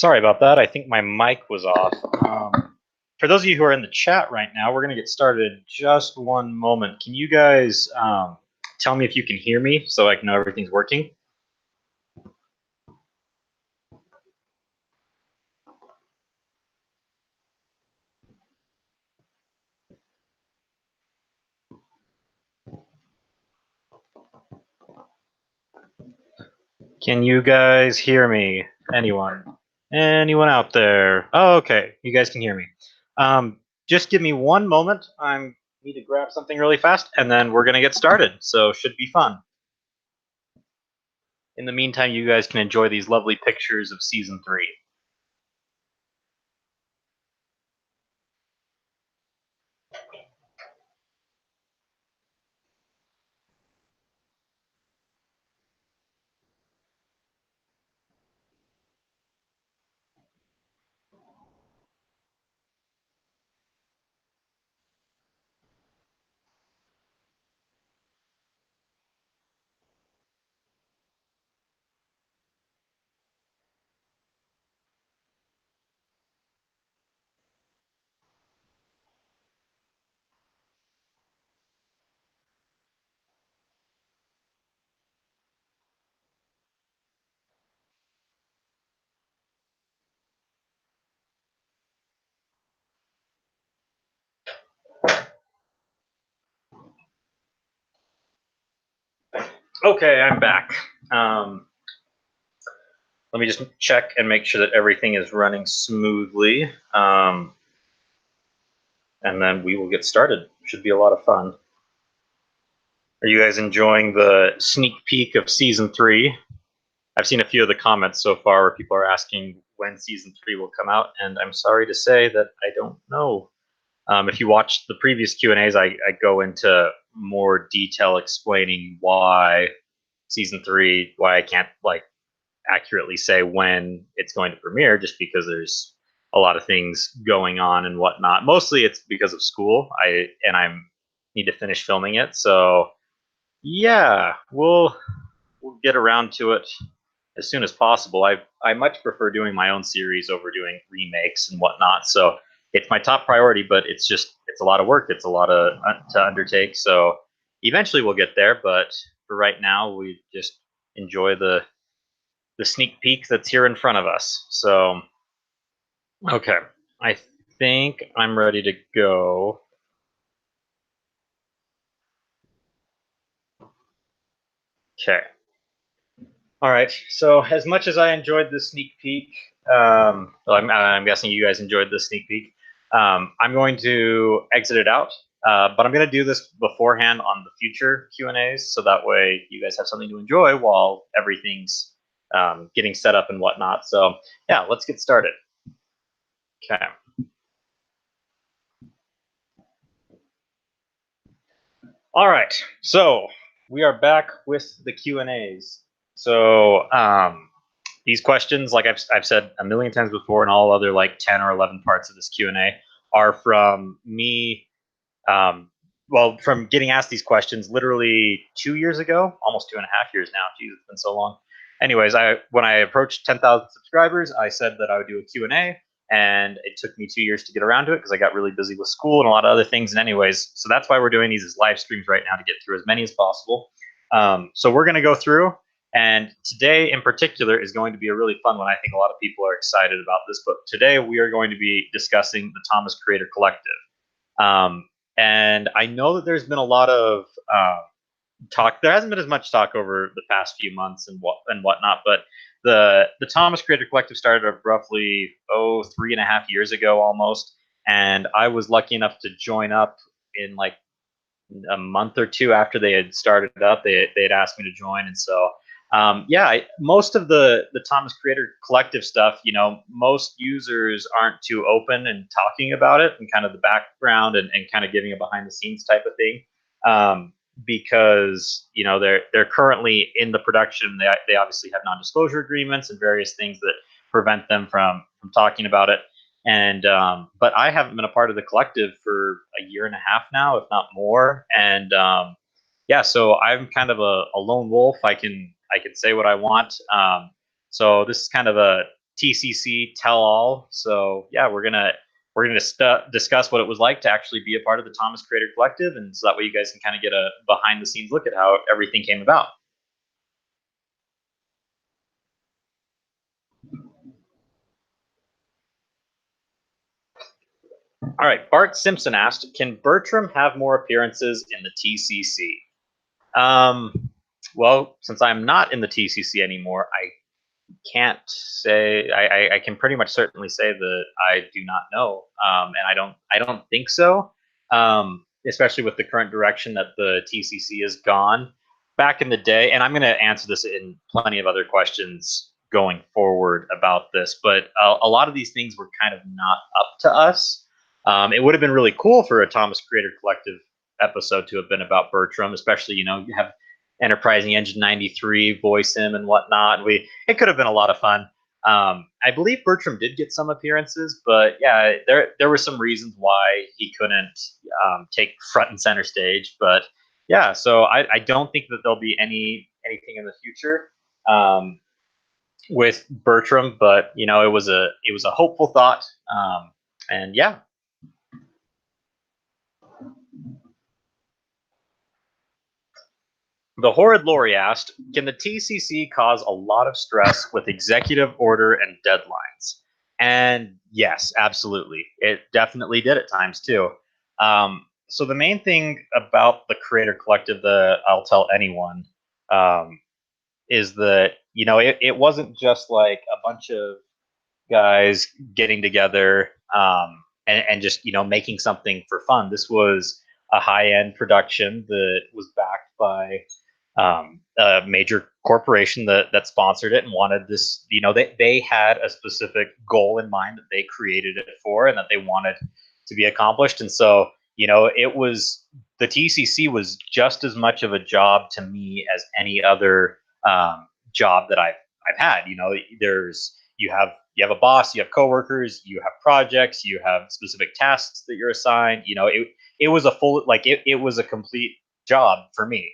Sorry about that. I think my mic was off. For those of you who are in the chat right now, we're going to get started in just one moment. Can you guys tell me if you can hear me so I can know everything's working? Can you guys hear me? Anyone? Anyone out there? Oh, okay. You guys can hear me. Just give me one moment. I need to grab something really fast, and then we're going to get started. So should be fun. In the meantime, you guys can enjoy these lovely pictures of season 3. Okay, I'm back. Let me just check and make sure that everything is running smoothly. And then we will get started. Should be a lot of fun. Are you guys enjoying the sneak peek of season 3? I've seen a few of the comments so far where people are asking when season 3 will come out, and I'm sorry to say that I don't know. If you watched the previous Q&As, I go into more detail explaining why season 3, why I can't accurately say when it's going to premiere, just because there's a lot of things going on and whatnot. Mostly it's because of school. I need to finish filming it, so yeah, we'll get around to it as soon as possible. I much prefer doing my own series over doing remakes and whatnot. So it's my top priority, but it's a lot of work. It's a lot of to undertake. So eventually we'll get there, but for right now, we just enjoy the sneak peek that's here in front of us. So okay, I think I'm ready to go. Okay. All right. So as much as I enjoyed the sneak peek, well, I'm guessing you guys enjoyed the sneak peek. I'm going to exit it out, but I'm going to do this beforehand on the future Q&As, so that way you guys have something to enjoy while everything's getting set up and whatnot. So yeah, let's get started. Okay. All right. So we are back with the Q&As. So these questions, like I've said a million times before, and all other like 10 or 11 parts of this Q&A are from me. From getting asked these questions literally 2 years ago, almost 2.5 years now. Geez, it's been so long. Anyways, when I approached 10,000 subscribers, I said that I would do a Q&A, and it took me 2 years to get around to it because I got really busy with school and a lot of other things. And anyways, so that's why we're doing these as live streams right now, to get through as many as possible. So we're going to go through, and today in particular is going to be a really fun one. I think a lot of people are excited about this, but today we are going to be discussing the Thomas Creator Collective. And I know that there's been a lot of talk. There hasn't been as much talk over the past few months and whatnot, but the Thomas Creator Collective started up roughly 3.5 years ago almost, and I was lucky enough to join up in like a month or two after they had started up. They had asked me to join, and so most of the Thomas Creator Collective stuff, most users aren't too open and talking about it and kind of the background and kind of giving a behind the scenes type of thing, because they're currently in the production. They obviously have non-disclosure agreements and various things that prevent them from talking about it. And but I haven't been a part of the collective for a year and a half now, if not more. And so I'm kind of a lone wolf. I can say what I want. So this is kind of a TCC tell all. So yeah, we're gonna discuss what it was like to actually be a part of the Thomas Creator Collective, and so that way you guys can kind of get a behind the scenes look at how everything came about. All right, Bart Simpson asked, "Can Bertram have more appearances in the TCC?" Well, since I'm not in the TCC anymore, I can't say. I can pretty much certainly say that I do not know, and I don't think so. Especially with the current direction that the TCC has gone. Back in the day, and I'm going to answer this in plenty of other questions going forward about this, but a lot of these things were kind of not up to us. It would have been really cool for a Thomas Creator Collective episode to have been about Bertram, especially you have Enterprising Engine 93 voice him and whatnot. It could have been a lot of fun. I believe Bertram did get some appearances, but yeah, there were some reasons why he couldn't take front and center stage. But yeah, so I don't think that there'll be anything in the future with Bertram. But it was a hopeful thought, and yeah. The Horrid Lori asked, "Can the TCC cause a lot of stress with executive order and deadlines?" And yes, absolutely. It definitely did at times too. So the main thing about the Creator Collective that I'll tell anyone um, is that it wasn't just like a bunch of guys getting together and just making something for fun. This was a high end production that was backed by a major corporation that sponsored it and wanted this. They had a specific goal in mind that they created it for and that they wanted to be accomplished. And so it was the TCC was just as much of a job to me as any other job that I've had. There's you have a boss, you have coworkers, you have projects, you have specific tasks that you're assigned. It was a full it was a complete job for me.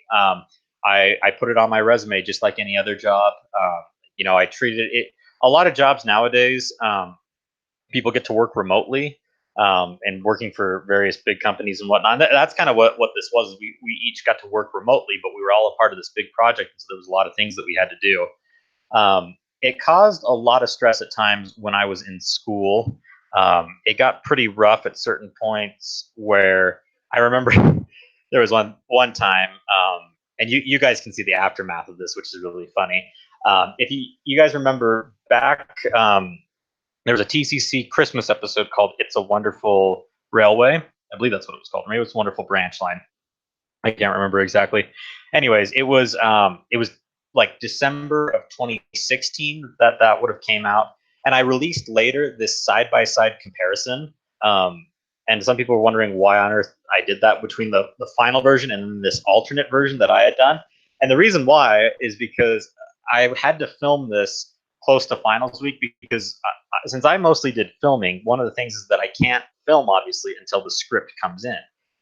I put it on my resume just like any other job. I treated it. A lot of jobs nowadays, people get to work remotely and working for various big companies and whatnot. That's kind of what this was. We each got to work remotely, but we were all a part of this big project, so there was a lot of things that we had to do. It caused a lot of stress at times when I was in school. It got pretty rough at certain points where I remember there was one time, and you guys can see the aftermath of this, which is really funny. If you guys remember back, there was a TCC Christmas episode called "It's a Wonderful Railway." I believe that's what it was called. Maybe it was "Wonderful Branch Line." I can't remember exactly. Anyways, it was like December of 2016 that would have came out, and I released later this side by side comparison. And some people were wondering why on earth I did that between the final version and this alternate version that I had done. And the reason why is because I had to film this close to finals week because since I mostly did filming, one of the things is that I can't film obviously until the script comes in.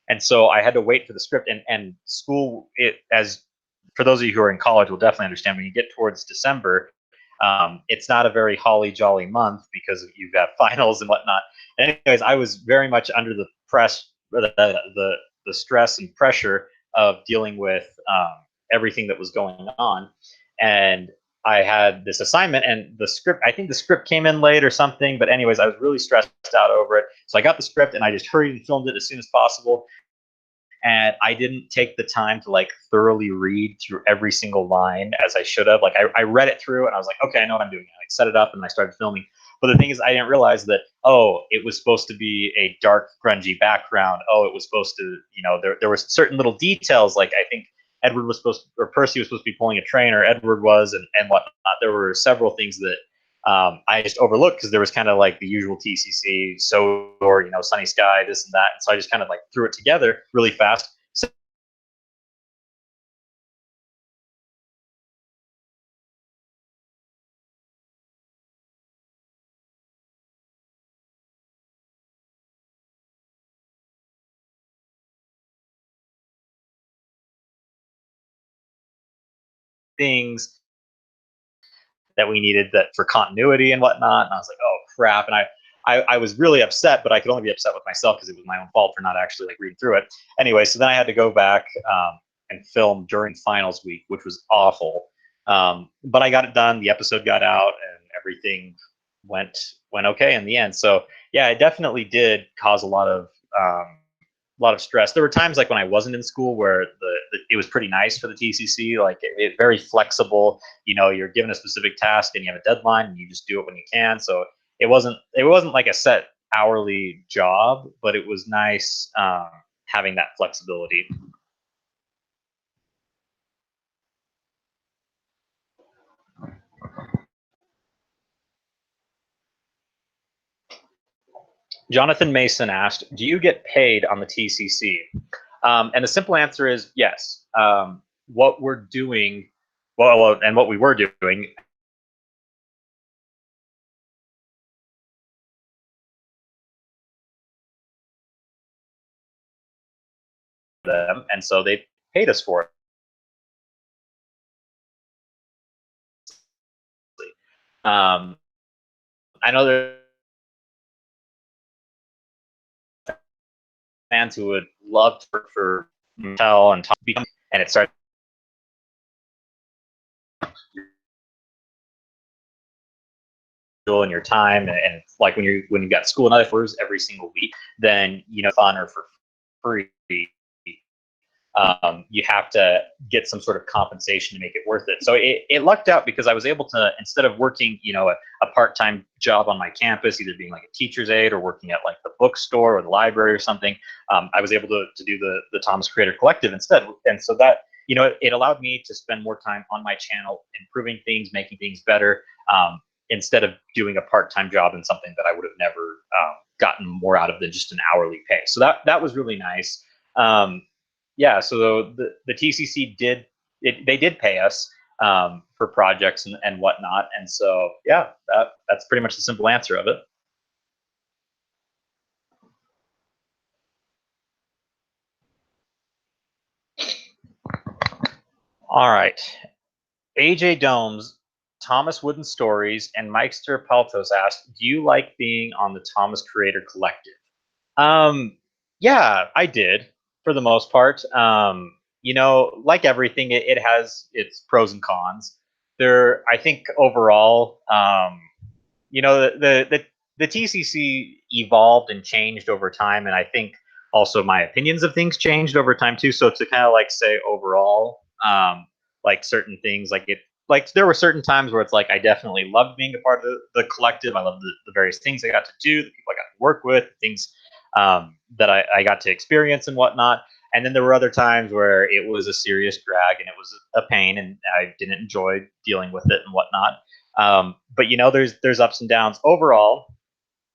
And so I had to wait for the script and school it as for those of you who are in college will definitely understand when you get towards December, it's not a very holly jolly month because you've got finals and whatnot. And anyways, I was very much under the press, the stress and pressure of dealing with everything that was going on, and I had this assignment and the script. I think the script came in late or something, but anyways, I was really stressed out over it. So I got the script and I just hurried and filmed it as soon as possible, and I didn't take the time to like thoroughly read through every single line as I should have. Like I read it through and I was like, okay, I know what I'm doing. I set it up and I started filming. But the thing is, I didn't realize that it was supposed to be a dark, grungy background. Oh, it was supposed to, there were certain little details. Like I think Edward was supposed to, or Percy was supposed to be pulling a train, or Edward was, and whatnot. There were several things that I just overlooked because there was kind of like the usual TCC, so or sunny sky, this and that. And so I just kind of like threw it together really fast. So things that we needed that for continuity and whatnot. And I was like, oh crap! And I was really upset, but I could only be upset with myself because it was my own fault for not actually like reading through it. Anyway, so then I had to go back and film during finals week, which was awful. But I got it done. The episode got out, and everything went okay in the end. So yeah, it definitely did cause a lot of stress. There were times like when I wasn't in school where it was pretty nice for the TCC, like it very flexible. You know, you're given a specific task and you have a deadline and you just do it when you can. So it wasn't like a set hourly job, but it was nice having that flexibility. Jonathan Mason asked, "Do you get paid on the TCC?" And the simple answer is yes. What we're doing, and what we were doing, them, and so they paid us for it. I know there are fans who would love for Mattel and Tom, and it started in your time, and like when you got school and other hours every single week, then fun or for free, you have to get some sort of compensation to make it worth it. So it lucked out because I was able to, instead of working, a part-time job on my campus, either being like a teacher's aide or working at like the bookstore or the library or something, I was able to do the Thomas Creator Collective instead. And so that, it allowed me to spend more time on my channel, improving things, making things better, instead of doing a part-time job in something that I would have never gotten more out of than just an hourly pay. So that was really nice. Yeah, so the TCC they did pay us for projects and whatnot, and so yeah, that's pretty much the simple answer of it. All right, AJ Domes, Thomas Wooden Stories, and Mikester Paltos asked, "Do you like being on the Thomas Creator Collective?" Um, yeah, I did for the most part. Like everything, it has its pros and cons. I think overall, the TCC evolved and changed over time, and I think also my opinions of things changed over time too. So to kind of like say overall, like certain things, like there were certain times where it's like I definitely loved being a part of the collective. I loved the various things I got to do, the people I got to work with, things that I got to experience and whatnot. And then there were other times where it was a serious drag and it was a pain, and I didn't enjoy dealing with it and whatnot. But there's ups and downs. Overall,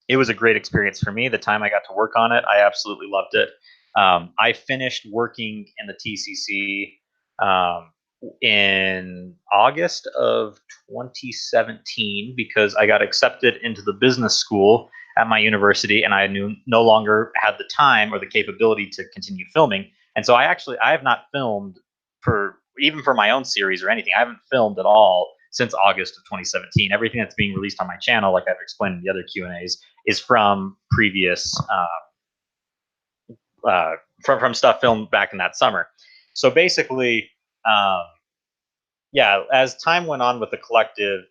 it was a great experience for me. The time I got to work on it, I absolutely loved it. I finished working in the TCC in August of 2017 because I got accepted into the business school at my university, and I no longer had the time or the capability to continue filming. And so I have not filmed for even for my own series or anything. I haven't filmed at all since August of 2017. Everything that's being released on my channel, like I've explained in the other Q&As, is from previous from stuff filmed back in that summer. So basically, um, yeah, as time went on with the collective,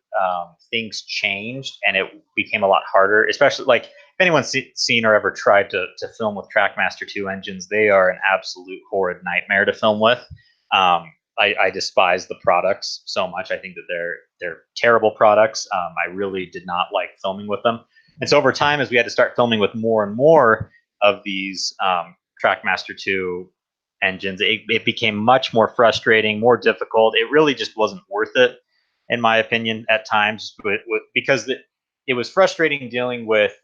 things changed and it became a lot harder. Especially like if anyone's seen or ever tried to film with Trackmaster 2 engines, they are an absolute horrid nightmare to film with. I despise the products so much. I think that they're terrible products. I really did not like filming with them. And so over time, as we had to start filming with more and more of these Trackmaster 2 engines, it became much more frustrating, more difficult. It really just wasn't worth it, in my opinion, at times, because it was frustrating dealing with.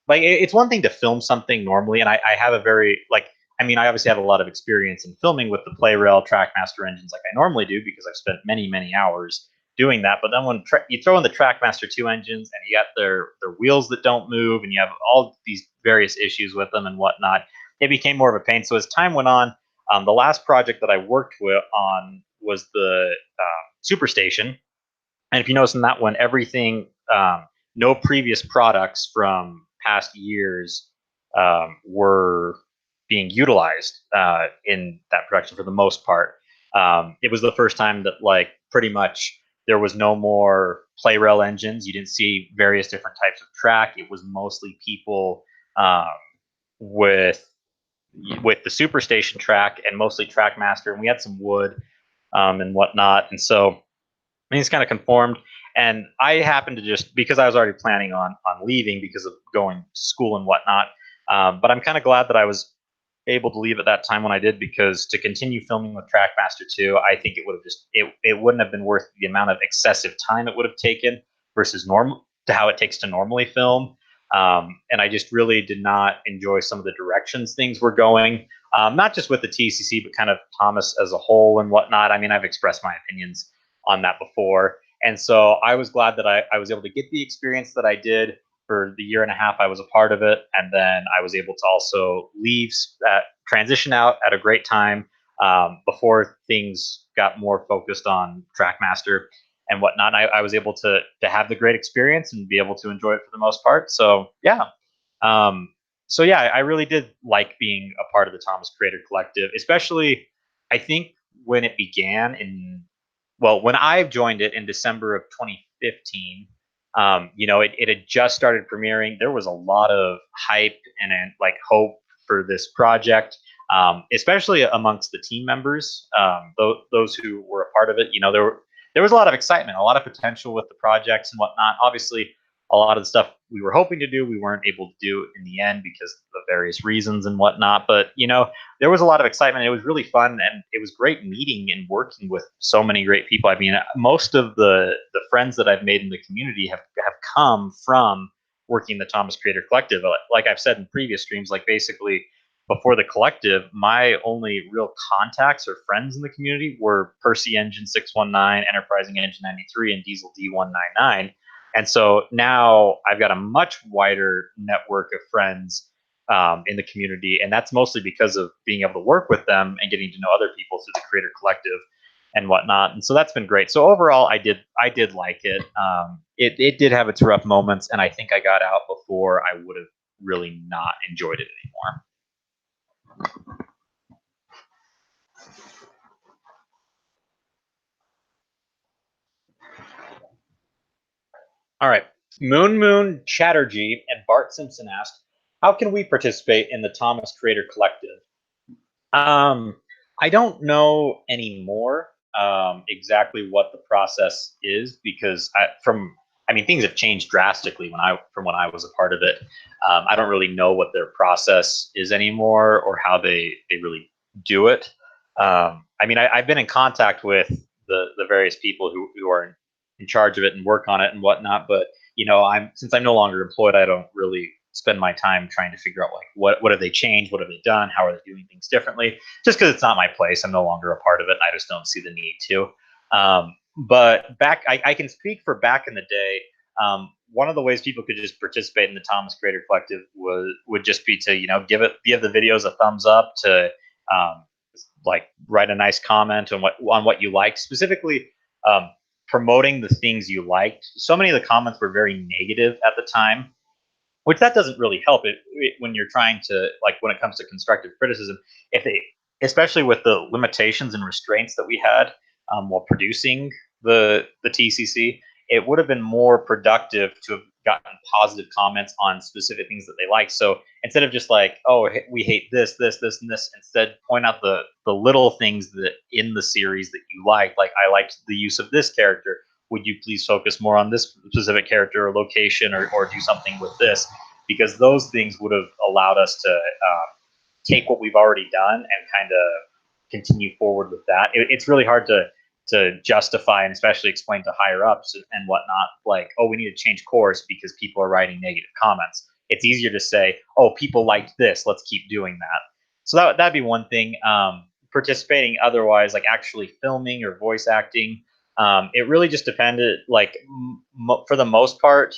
Like it's one thing to film something normally, and I have a very like. I mean, I obviously have a lot of experience in filming with the PlayRail Trackmaster engines like I normally do because I've spent many hours doing that. But then when you throw in the Trackmaster 2 engines and you got their wheels that don't move and you have all these various issues with them and whatnot, it became more of a pain. So as time went on, the last project that I worked on was the Superstation, And if you notice in that one, everything, no previous products from past years were being utilized in that production for the most part. It was the first time that like pretty much there was no more play rail engines. You didn't see various different types of track. It was mostly people um, with the Superstation track and mostly Trackmaster, and we had some wood and whatnot. And so things kind of conformed. And I happened to just, because I was already planning on leaving because of going to school and whatnot. But I'm kind of glad that I was able to leave at that time when I did, because to continue filming with Trackmaster 2, I think it would have just it wouldn't have been worth the amount of excessive time it would have taken versus normal to how it takes to normally film. And I just really did not enjoy some of the directions things were going, not just with the TCC, but kind of Thomas as a whole and whatnot. I mean, I've expressed my opinions on that before. And so I was glad that I was able to get the experience that I did for the year and a half I was a part of it. And then I was able to also leave, transition out at a great time before things got more focused on Trackmaster and whatnot. I was able to have the great experience and be able to enjoy it for the most part. So yeah. Um, so yeah, I really did like being a part of the Thomas Creator Collective, especially I think when it began in, well, when I joined it in December of 2015. It had just started premiering. There was a lot of hype and like hope for this project, especially amongst the team members, those who were a part of it. There was a lot of excitement, a lot of potential with the projects and whatnot. Obviously, a lot of the stuff we were hoping to do, we weren't able to do in the end because of various reasons and whatnot. But there was a lot of excitement. It was really fun, and it was great meeting and working with so many great people. I mean, most of the friends that I've made in the community have come from working the Thomas Creator Collective. Like I've said in previous streams, like basically before the collective, my only real contacts or friends in the community were Percy Engine 619, Enterprising Engine 93, and Diesel D199. And so now I've got a much wider network of friends in the community, and that's mostly because of being able to work with them and getting to know other people through the Creator Collective and whatnot. And so that's been great. So overall, I did like it. It did have its rough moments, and I think I got out before I would have really not enjoyed it anymore. All right. Moon Chatterjee and Bart Simpson asked, "How can we participate in the Thomas Creator Collective?" Um, I don't know anymore exactly what the process is, because I mean, things have changed drastically from when I was a part of it. I don't really know what their process is anymore or how they really do it. I mean, I've been in contact with the various people who are in charge of it and work on it and whatnot, but since I'm no longer employed, I don't really spend my time trying to figure out like what have they changed, what have they done, how are they doing things differently. Just because it's not my place, I'm no longer a part of it, and I just don't see the need to. But I can speak for back in the day. One of the ways people could just participate in the Thomas Creator Collective would just be to give the videos a thumbs up, to um, like write a nice comment on what you liked, specifically promoting the things you liked. So many of the comments were very negative at the time, which that doesn't really help when you're trying to, like, when it comes to constructive criticism. If they, especially with the limitations and restraints that we had while producing the TCC, it would have been more productive to have gotten positive comments on specific things that they like. So instead of just like, oh, we hate this and this, instead point out the little things that in the series that you like I liked the use of this character, would you please focus more on this specific character or location, or do something with this? Because those things would have allowed us to take what we've already done and kind of continue forward with that. It's really hard to justify and especially explain to higher ups and whatnot, like, oh, we need to change course because people are writing negative comments. It's easier to say, oh, people liked this, let's keep doing that. So that'd be one thing. Participating otherwise, like actually filming or voice acting, it really just depended. Like for the most part,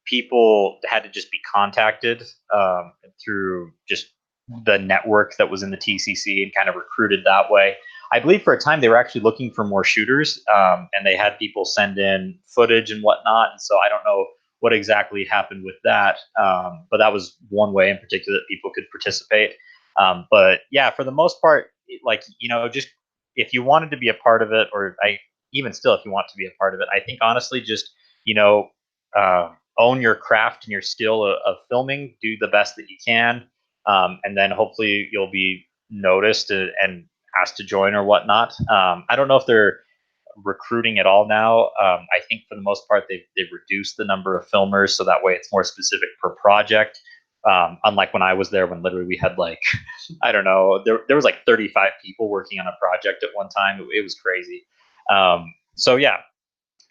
people had to just be contacted through just the network that was in the TCC and kind of recruited that way. I believe for a time they were actually looking for more shooters, and they had people send in footage and whatnot. And so I don't know what exactly happened with that, but that was one way in particular that people could participate. But yeah, for the most part, like, just if you wanted to be a part of it, or even still, if you want to be a part of it, I think honestly, just you know, own your craft and your skill of filming, do the best that you can, and then hopefully you'll be noticed and asked to join or whatnot. I don't know if they're recruiting at all now. I think for the most part they've reduced the number of filmers, so that way it's more specific per project. Unlike when I was there, when literally we had like I don't know, there was like 35 people working on a project at one time. It was crazy. So yeah,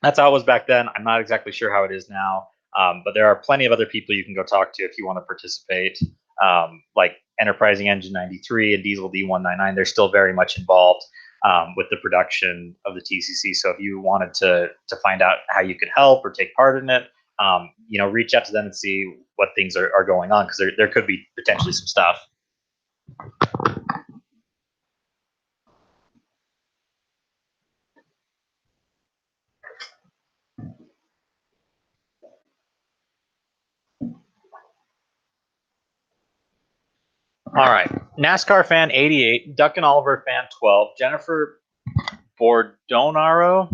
that's how it was back then. I'm not exactly sure how it is now, but there are plenty of other people you can go talk to if you want to participate. Like Enterprising Engine 93 and Diesel D199, they're still very much involved with the production of the TCC. So if you wanted to find out how you could help or take part in it, reach out to them and see what things are going on, because there could be potentially some stuff. All right. NASCAR fan 88, Duck and Oliver fan 12, Jennifer Bordonaro.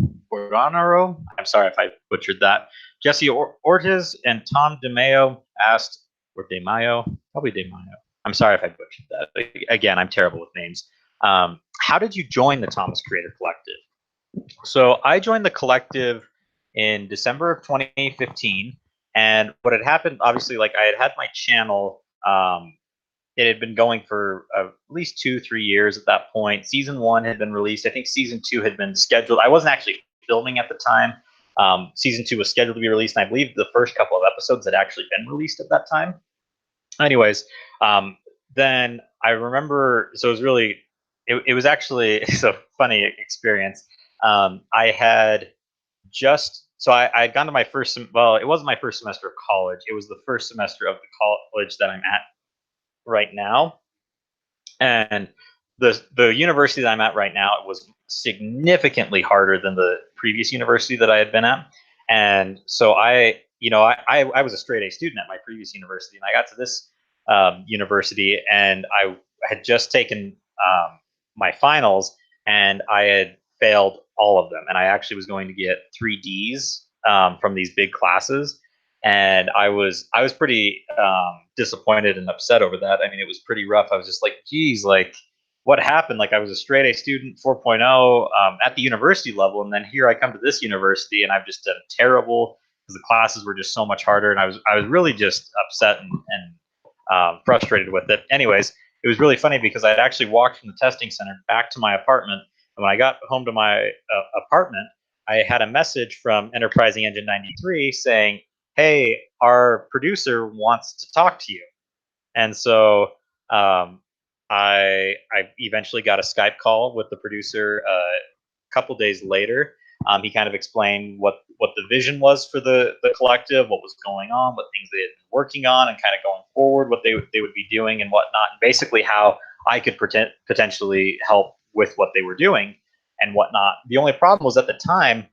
I'm sorry if I butchered that. Jesse Ortiz and Tom DeMayo asked, or DeMayo, probably DeMayo. I'm sorry if I butchered that. Again, I'm terrible with names. How did you join the Thomas Creator Collective? So I joined the collective in December of 2015, and what had happened, obviously, like I had my channel. It had been going for at least 2-3 years at that point. Season 1 had been released. I think season 2 had been scheduled. I wasn't actually filming at the time. Season 2 was scheduled to be released, and I believe the first couple of episodes had actually been released at that time. Anyways, then I remember, so it was really, it was actually it's a funny experience. I had so I had gone to my first, well, it wasn't my first semester of college. It was the first semester of the college that I'm at right now. And the university that I'm at right now, it was significantly harder than the previous university that I had been at. And so I was a straight A student at my previous university, and I got to this university, and I had just taken my finals, and I had failed all of them, and I actually was going to get 3 Ds from these big classes, and I was pretty disappointed and upset over that. I mean, it was pretty rough. I was just like, geez, like what happened? Like I was a straight A student, 4.0 at the university level, and then here I come to this university, and I've just done terrible because the classes were just so much harder, and I was really just upset and frustrated with it. Anyways, it was really funny because I had actually walked from the testing center back to my apartment, and when I got home to my apartment, I had a message from Enterprising Engine 93 saying, hey, our producer wants to talk to you. And so I eventually got a Skype call with the producer a couple days later. He kind of explained what the vision was for the collective, what was going on, what things they had been working on, and kind of going forward, what they would be doing and whatnot, and basically how I could potentially help with what they were doing and whatnot. The only problem was at the time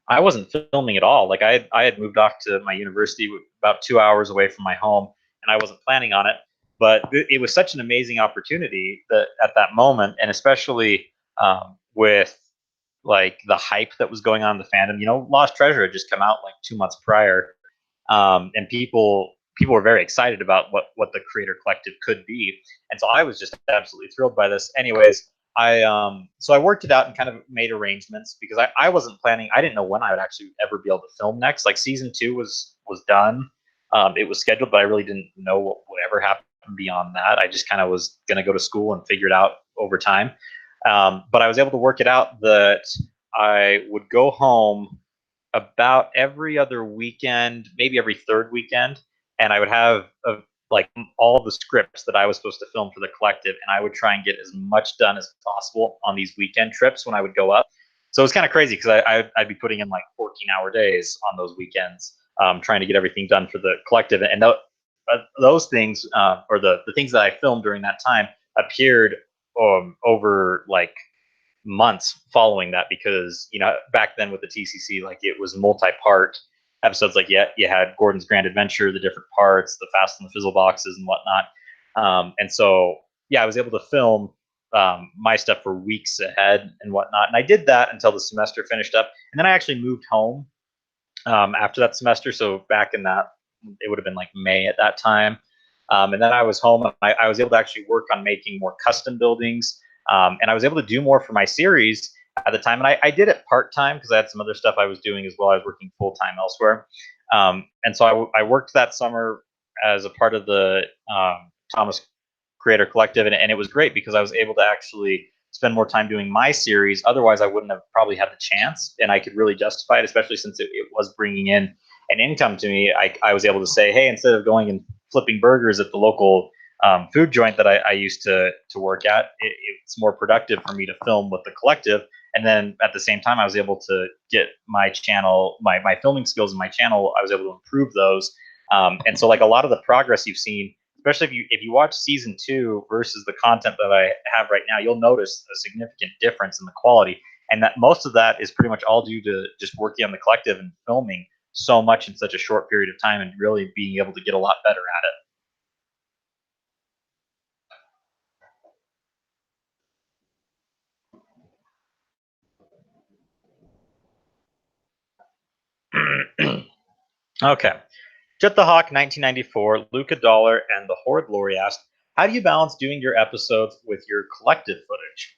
I wasn't filming at all. Like I had moved off to my university about 2 hours away from my home, and I wasn't planning on it. But it was such an amazing opportunity that at that moment, and especially with like the hype that was going on in the fandom. Lost Treasure had just come out like 2 months prior, and people were very excited about what the Creator Collective could be, and so I was just absolutely thrilled by this. Anyways, so I worked it out and kind of made arrangements because I wasn't planning. I didn't know when I would actually ever be able to film next. Like season 2 was done. It was scheduled, but I really didn't know what would ever happen beyond that. I just kind of was going to go to school and figure it out over time. But I was able to work it out that I would go home about every other weekend, maybe every third weekend, and I would have like all the scripts that I was supposed to film for the collective, and I would try and get as much done as possible on these weekend trips when I would go up. So it was kind of crazy because I'd be putting in like 14-hour days on those weekends, trying to get everything done for the collective, and those things, or the things that I filmed during that time, appeared over like months following that, because back then with the TCC, like, it was multi-part episodes. Like, you had Gordon's Grand Adventure, the different parts, the Fast and the Fizzle boxes and whatnot. And so yeah, I was able to film my stuff for weeks ahead and whatnot. And I did that until the semester finished up, and then I actually moved home after that semester. So back in that, it would have been like May at that time. And then I was home, and I was able to actually work on making more custom buildings. And I was able to do more for my series at the time. And I did it part time because I had some other stuff I was doing as well. I was working full time elsewhere. And so I worked that summer as a part of the Thomas Creator Collective. And it was great because I was able to actually spend more time doing my series. Otherwise, I wouldn't have probably had the chance, and I could really justify it, especially since it was bringing in an income to me. I was able to say, hey, instead of going and flipping burgers at the local food joint that I used to work at, it's more productive for me to film with the collective. And then at the same time, I was able to get my channel, my filming skills in my channel, I was able to improve those. And so, like, a lot of the progress you've seen, especially if you watch season 2 versus the content that I have right now, you'll notice a significant difference in the quality. And that most of that is pretty much all due to just working on the collective and filming so much in such a short period of time, and really being able to get a lot better at it. Okay. Jet the Hawk 1994, Luca Dollar, and the Horde Lori asked, how do you balance doing your episodes with your collective footage?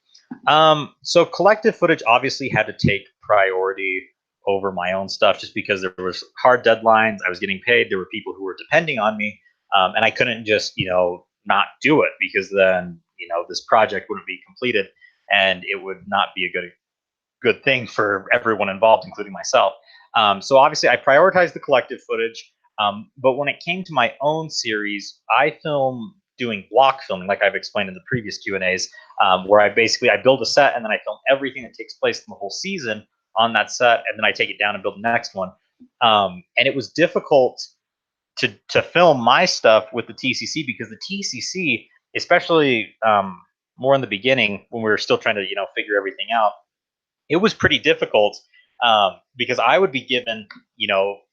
So collective footage obviously had to take priority over my own stuff, just because there was hard deadlines. I was getting paid. There were people who were depending on me, and I couldn't just not do it, because then this project wouldn't be completed, and it would not be a good thing for everyone involved, including myself. So obviously, I prioritized the collective footage. But when it came to my own series, I film doing block filming, like I've explained in the previous Q&As, where I build a set, and then I film everything that takes place in the whole season on that set, and then I take it down and build the next one. And it was difficult to film my stuff with the TCC, because the TCC, especially more in the beginning when we were still trying to figure everything out, it was pretty difficult, because I would be given,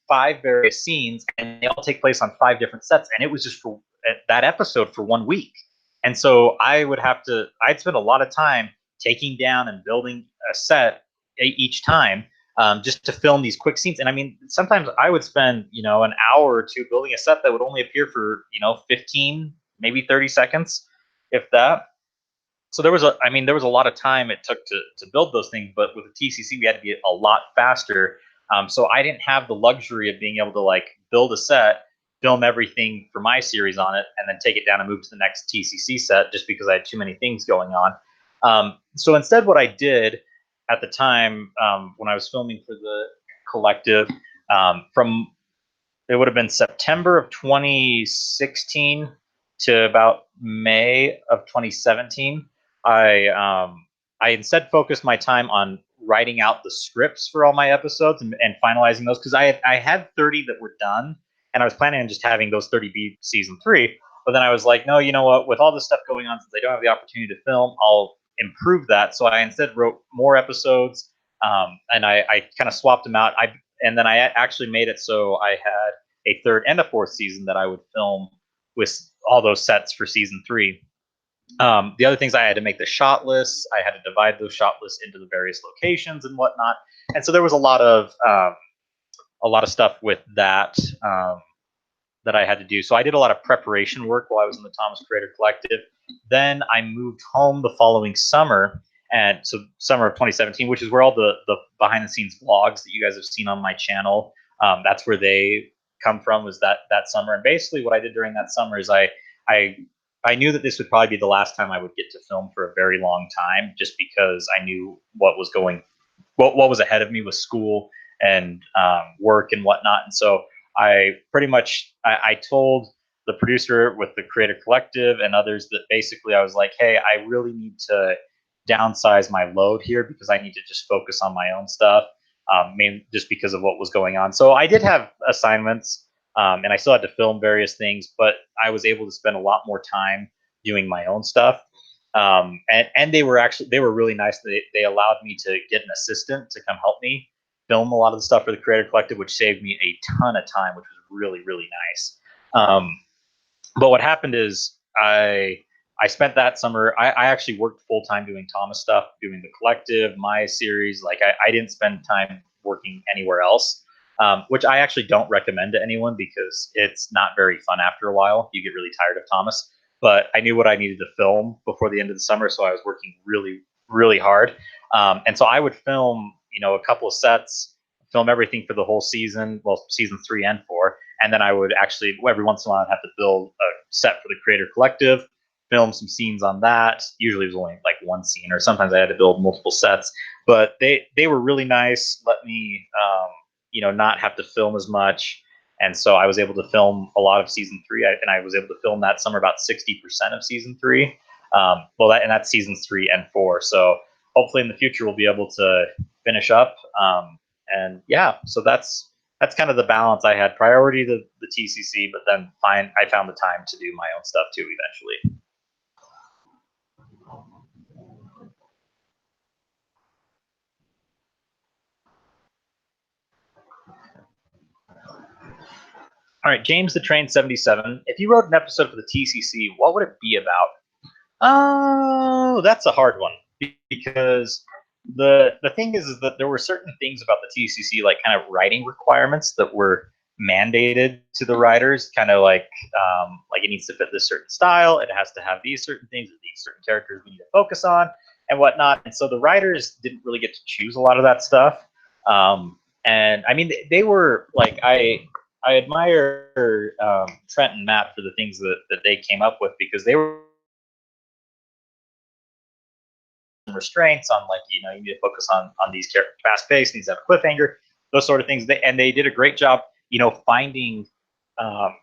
5 various scenes, and they all take place on 5 different sets, and it was just for that episode for 1 week. And so I'd spend a lot of time taking down and building a set each time, just to film these quick scenes. And I mean, sometimes I would spend, an hour or two building a set that would only appear for, 15, maybe 30 seconds, if that. So there was a lot of time it took to build those things, but with the TCC we had to be a lot faster. So I didn't have the luxury of being able to like build a set, film everything for my series on it, and then take it down and move to the next TCC set, just because I had too many things going on. So instead, what I did at the time, when I was filming for the collective, from it would have been September of 2016 to about May of 2017. I instead focused my time on writing out the scripts for all my episodes, and finalizing those, because I had 30 that were done, and I was planning on just having those 30 be season 3. But then I was like, no, you know what? With all this stuff going on, since I don't have the opportunity to film, I'll improve that. So I instead wrote more episodes, and I kind of swapped them out. And then I actually made it so I had a third and a fourth season that I would film with all those sets for season 3. The other things, I had to make the shot lists. I had to divide those shot lists into the various locations and whatnot. And so there was a lot of stuff with that, that I had to do. So I did a lot of preparation work while I was in the Thomas Creator Collective. Then I moved home the following summer, and so summer of 2017, which is where all the behind the scenes vlogs that you guys have seen on my channel, that's where they come from, was that summer. And basically what I did during that summer is I knew that this would probably be the last time I would get to film for a very long time, just because I knew what was ahead of me with school and work and whatnot. And so I pretty much I told the producer with the Creator Collective and others that basically I was like, hey, I really need to downsize my load here, because I need to just focus on my own stuff, mainly just because of what was going on. So I did have assignments, and I still had to film various things, but I was able to spend a lot more time doing my own stuff. And they were really nice. They allowed me to get an assistant to come help me film a lot of the stuff for the Creator Collective, which saved me a ton of time, which was really really nice. But what happened is I spent that summer. I actually worked full time doing Thomas stuff, doing the collective, my series. Like I didn't spend time working anywhere else, which I actually don't recommend to anyone because it's not very fun after a while. You get really tired of Thomas. But I knew what I needed to film before the end of the summer, so I was working really really hard. And so I would film, a couple of sets, film everything for the whole season, well, season 3 and 4, and then I would actually every once in a while I'd have to build a set for the Creator Collective, film some scenes on that. Usually it was only like one scene, or sometimes I had to build multiple sets. But they were really nice, let me not have to film as much, and so I was able to film a lot of season 3, and I was able to film that summer about 60% of season 3. And that's seasons 3 and 4. So hopefully in the future we'll be able to finish up. And yeah, so that's kind of the balance I had. Priority the TCC, but then I found the time to do my own stuff too eventually. All right, James the Train 77. If you wrote an episode for the TCC, what would it be about? Oh, that's a hard one because the thing is that there were certain things about the TCC, like kind of writing requirements that were mandated to the writers, kind of like it needs to fit this certain style, it has to have these certain things, these certain characters we need to focus on, and whatnot. And so the writers didn't really get to choose a lot of that stuff. And I mean, they were like I admire Trent and Matt for the things that they came up with, because they were restraints on, like, you need to focus on these characters fast paced, needs to have a cliffhanger, those sort of things. And they did a great job, finding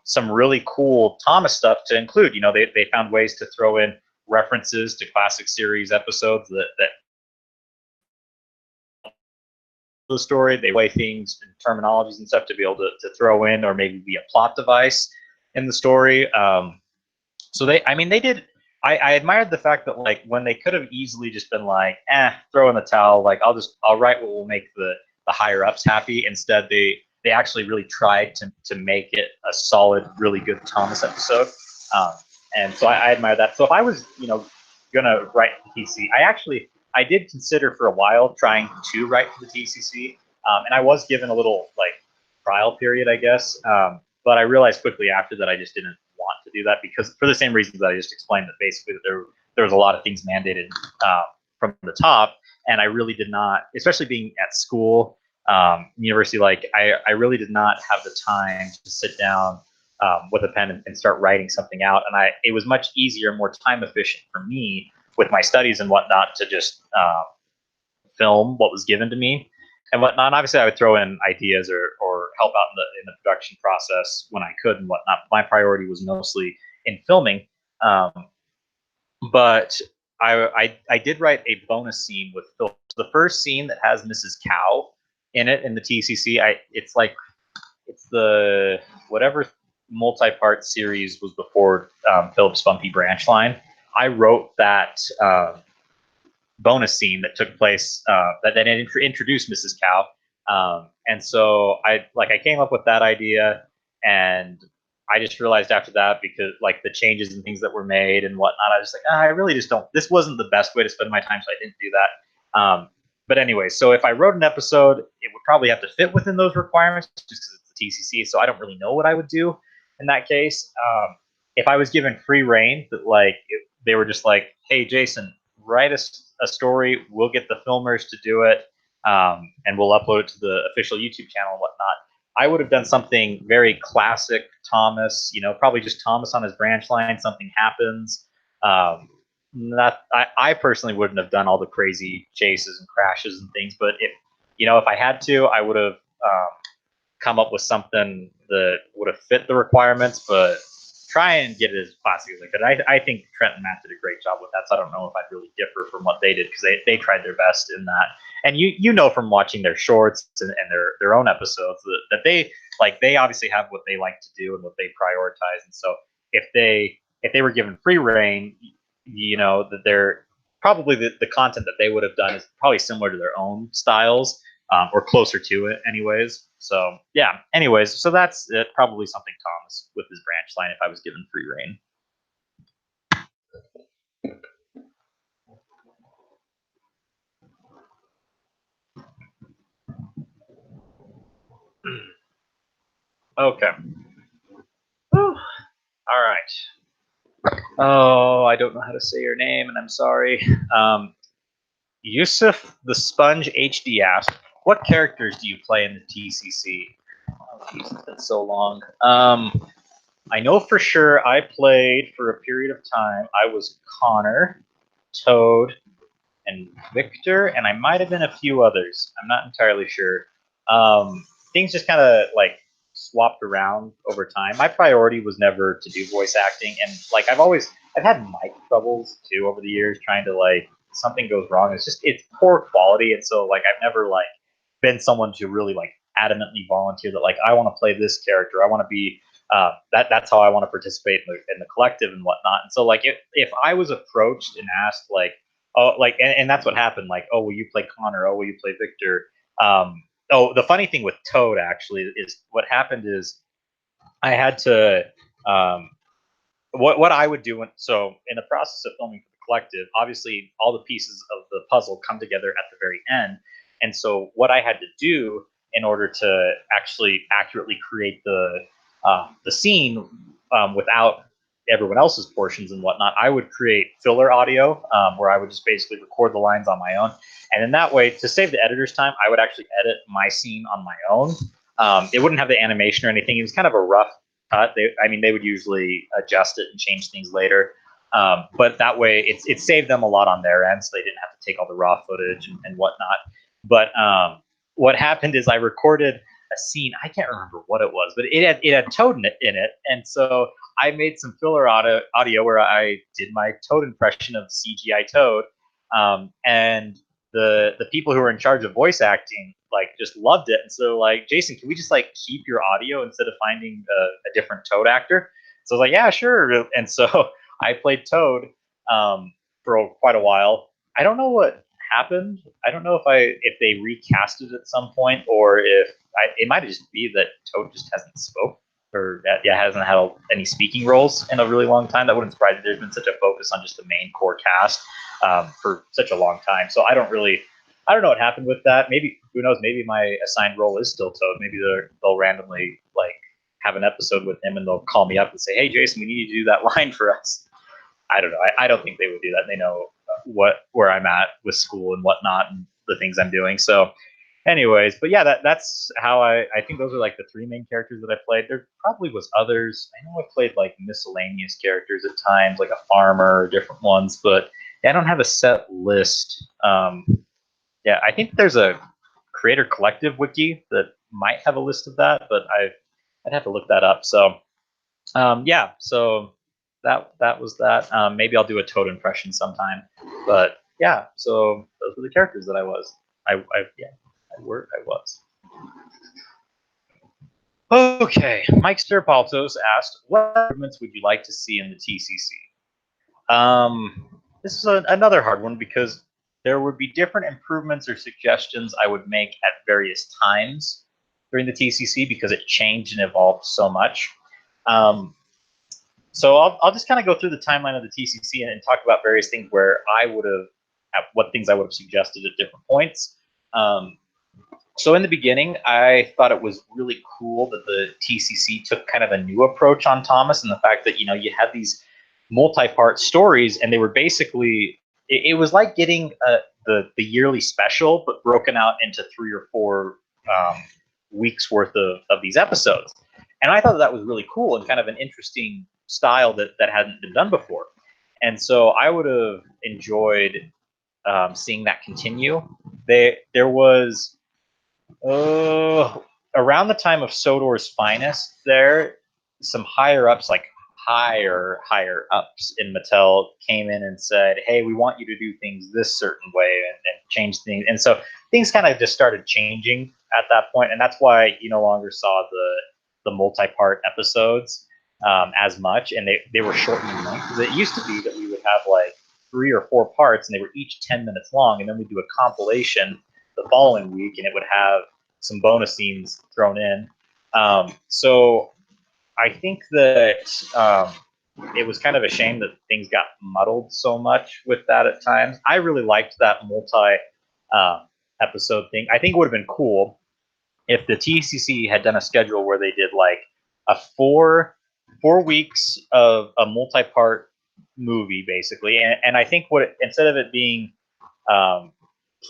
some really cool Thomas stuff to include. They found ways to throw in references to classic series episodes that the story. They weigh things and terminologies and stuff to be able to throw in, or maybe be a plot device in the story. So they did. I admired the fact that, like, when they could have easily just been like, throw in the towel, like I'll write what will make the higher ups happy. Instead, they actually really tried to make it a solid, really good Thomas episode. Um, and so I admire that. So if I was, gonna write for the TCC, I did consider for a while trying to write for the TCC, and I was given a little, like, trial period, I guess. But I realized quickly after that I just didn't want to do that, because for the same reasons that I just explained, that basically that there was a lot of things mandated from the top, and I really did not, especially being at school, university, like I really did not have the time to sit down with a pen and start writing something out. And it was much easier, more time efficient for me with my studies and whatnot to just film what was given to me and whatnot. And obviously, I would throw in ideas or help out in the production process when I could and whatnot. My priority was mostly in filming, um, but I did write a bonus scene with Phil. The first scene that has Mrs. Cow in it in the TCC, it's the whatever multi-part series was before Philip's Bumpy Branch line. I wrote that bonus scene that took place that introduced Mrs. Cow, and so I came up with that idea, and I just realized after that, because like the changes and things that were made and whatnot, I was just like, I really just don't. This wasn't the best way to spend my time, so I didn't do that. But anyway, so if I wrote an episode, it would probably have to fit within those requirements, just because it's the TCC. So I don't really know what I would do in that case. If I was given free reign, that they were just like, hey, Jason, write a story. We'll get the filmers to do it, and we'll upload it to the official YouTube channel and whatnot. I would have done something very classic Thomas, probably just Thomas on his branch line. Something happens. Not, I personally wouldn't have done all the crazy chases and crashes and things, but if I had to, I would have come up with something that would have fit the requirements, but try and get it as classic as I could. I think Trent and Matt did a great job with that, so I don't know if I'd really differ from what they did, because they tried their best in that. And you know from watching their shorts and their own episodes that they obviously have what they like to do and what they prioritize. And so if they were given free reign, that they're probably the content that they would have done is probably similar to their own styles, or closer to it anyways. So yeah, anyways, so that's it. Probably something Thomas with his branch line if I was given free reign. Okay. Whew. All right. Oh, I don't know how to say your name, and I'm sorry. Yusuf the Sponge HD asked, "What characters do you play in the TCC?" Oh, geez, it's been so long. I know for sure I played for a period of time. I was Connor, Toad, and Victor, and I might have been a few others. I'm not entirely sure. Things just kind of like swapped around over time. My priority was never to do voice acting, and like I've had mic troubles too over the years, trying to like something goes wrong. It's poor quality, and so like I've never like been someone to really like adamantly volunteer that like I want to play this character. I want to be that's how I want to participate in the collective and whatnot. And so like if I was approached and asked like, oh, like, and that's what happened. Like, oh, will you play Connor? Oh, will you play Victor? Oh, the funny thing with Toad actually is what happened is I had to, what I would do so in the process of filming for the collective, obviously all the pieces of the puzzle come together at the very end. And so what I had to do in order to actually accurately create the scene without everyone else's portions and whatnot, I would create filler audio where I would just basically record the lines on my own. And in that way, to save the editor's time, I would actually edit my scene on my own. It wouldn't have the animation or anything. It was kind of a rough cut. They would usually adjust it and change things later. But that way, it saved them a lot on their end, so they didn't have to take all the raw footage and whatnot. But what happened is I recorded a scene. I can't remember what it was, but it had Toad in it, and so I made some filler audio where I did my Toad impression of CGI Toad, and the people who were in charge of voice acting like just loved it. And so like, Jason, can we just like keep your audio instead of finding a different Toad actor? So I was like, yeah, sure. And so I played Toad for quite a while. I don't know what happened. I don't know if they recast it at some point, or if it might just be that Toad just hasn't spoke, or hasn't had any speaking roles in a really long time. That wouldn't surprise me. There's been such a focus on just the main core cast for such a long time. So I don't know what happened with that. Maybe, who knows? Maybe my assigned role is still Toad. Maybe they'll randomly like have an episode with him and they'll call me up and say, "Hey, Jason, we need you to do that line for us." I don't know. I don't think they would do that. They know where I'm at with school and whatnot and the things I'm doing. So, anyways, but yeah, that's how I think those are like the three main characters that I played. There probably was others. I know I played like miscellaneous characters at times, like a farmer, different ones, but yeah, I don't have a set list. Yeah, I think there's a creator collective wiki that might have a list of that, but I'd have to look that up. So yeah, so that was that. Maybe I'll do a Toad impression sometime. But yeah, so those were the characters that I was. I was. Okay, Mike Sturpaltos asked, "What improvements would you like to see in the TCC?" This is another hard one because there would be different improvements or suggestions I would make at various times during the TCC because it changed and evolved so much. So I'll just kind of go through the timeline of the TCC and talk about various things where I would have, what things I would have suggested at different points. So in the beginning, I thought it was really cool that the TCC took kind of a new approach on Thomas, and the fact that you had these multi-part stories, and they were basically it was like getting the yearly special, but broken out into 3 or 4 weeks worth of these episodes. And I thought that was really cool and kind of an interesting style that hadn't been done before. And so I would have enjoyed seeing that continue. There was around the time of Sodor's Finest, some higher ups, like higher ups in Mattel, came in and said, "Hey, we want you to do things this certain way and change things." And so things kind of just started changing at that point, and that's why you no longer saw the multi-part episodes as much, and they were shortened in length. Because it used to be that we would have like 3 or 4 parts, and they were each 10 minutes long, and then we'd do a compilation the following week, and it would have some bonus scenes thrown in. So I think that it was kind of a shame that things got muddled so much with that at times. I really liked that multi episode thing. I think it would have been cool if the TCC had done a schedule where they did like a 4 weeks of a multi-part movie, basically. And I think instead of it being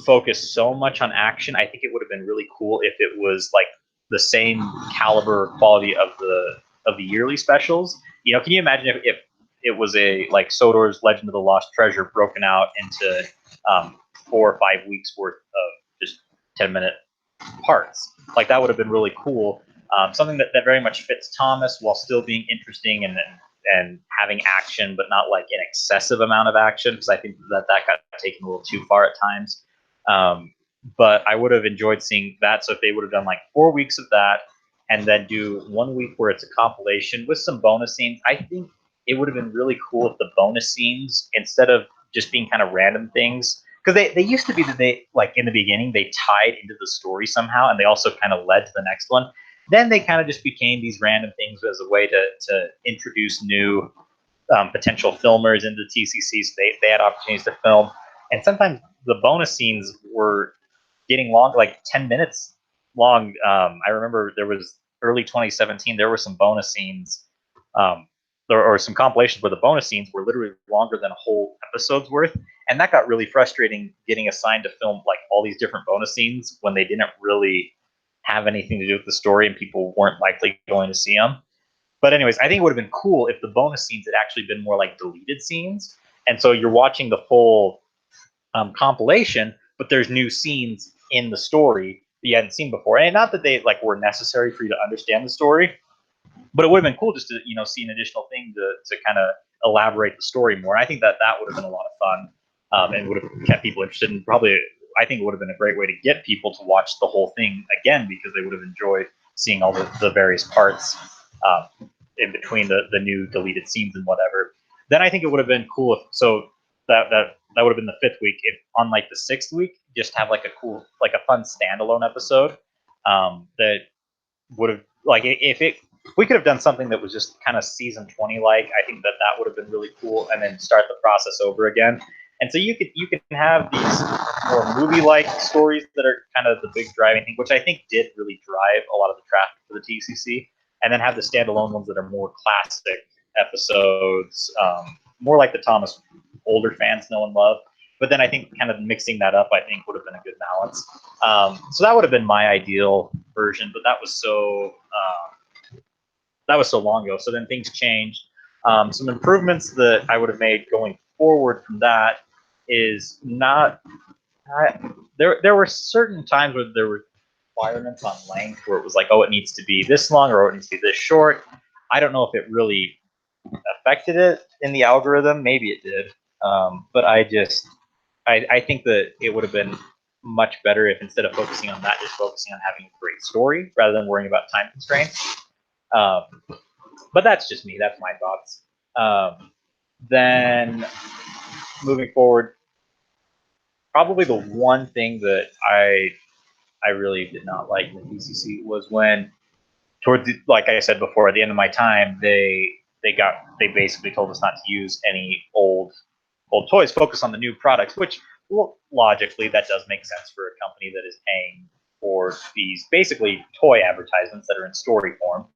focused so much on action, I think it would have been really cool if it was like the same caliber quality of the yearly specials. Can you imagine if it was a like Sodor's Legend of the Lost Treasure broken out into 4 or 5 weeks worth of just 10-minute parts? Like that would have been really cool. Something that very much fits Thomas while still being interesting and having action, but not like an excessive amount of action, because I think that got taken a little too far at times. But I would have enjoyed seeing that. So if they would have done like 4 weeks of that, and then do 1 week where it's a compilation with some bonus scenes, I think it would have been really cool if the bonus scenes, instead of just being kind of random things, because they used to be that they, like in the beginning, they tied into the story somehow, and they also kind of led to the next one. Then they kind of just became these random things as a way to introduce new potential filmers into TCC, so they had opportunities to film. And sometimes the bonus scenes were getting long, like 10 minutes long. I remember there was early 2017, there were some bonus scenes or some compilations where the bonus scenes were literally longer than a whole episode's worth. And that got really frustrating, getting assigned to film like all these different bonus scenes when they didn't really have anything to do with the story and people weren't likely going to see them. But anyways, I think it would have been cool if the bonus scenes had actually been more like deleted scenes. And so you're watching the full compilation, but there's new scenes in the story that you hadn't seen before. And not that they like were necessary for you to understand the story, but it would have been cool just to see an additional thing to kind of elaborate the story more. And I think that would have been a lot of fun, and would have kept people interested. And probably, I think it would have been a great way to get people to watch the whole thing again, because they would have enjoyed seeing all the various parts in between the new deleted scenes and whatever. Then I think it would have been cool if that would have been the 5th week. If on like the 6th week, just have like a cool, like a fun standalone episode that would have, like, if we could have done something that was just kind of season 20 like. I think that would have been really cool, and then start the process over again. And so you can have these more movie-like stories that are kind of the big driving thing, which I think did really drive a lot of the traffic for the TCC, and then have the standalone ones that are more classic episodes, more like the Thomas older fans know and love. But then I think kind of mixing that up, I think, would have been a good balance. So that would have been my ideal version, but that was so long ago. So then things changed. Some improvements that I would have made going forward from that is not. There were certain times where there were requirements on length where it was like, oh, it needs to be this long or it needs to be this short. I don't know if it really affected it in the algorithm. Maybe it did. But I think that it would have been much better if, instead of focusing on that, just focusing on having a great story rather than worrying about time constraints. But that's just me. That's my thoughts. Then moving forward, probably the one thing that I really did not like in the TCC was when, like I said before, at the end of my time, they basically told us not to use any old toys, focus on the new products, which, well, logically that does make sense for a company that is paying for these basically toy advertisements that are in story form.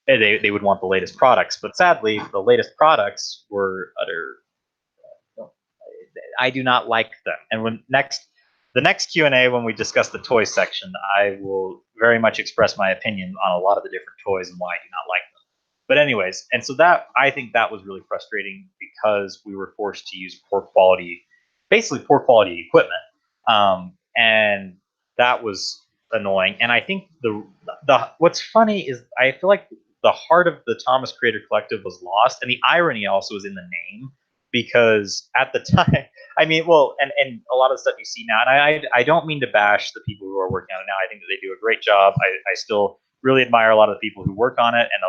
They would want the latest products, but sadly, the latest products were utter. I do not like them. And the next Q&A, when we discuss the toy section, I will very much express my opinion on a lot of the different toys and why I do not like them. But anyways, and so I think that was really frustrating, because we were forced to use basically poor quality equipment, and that was annoying. And I think the what's funny is I feel like the heart of the Thomas Creator Collective was lost, and the irony also is in the name, because at the time, I mean, well, and a lot of the stuff you see now, and I don't mean to bash the people who are working on it now. I think that they do a great job. I still really admire a lot of the people who work on it, and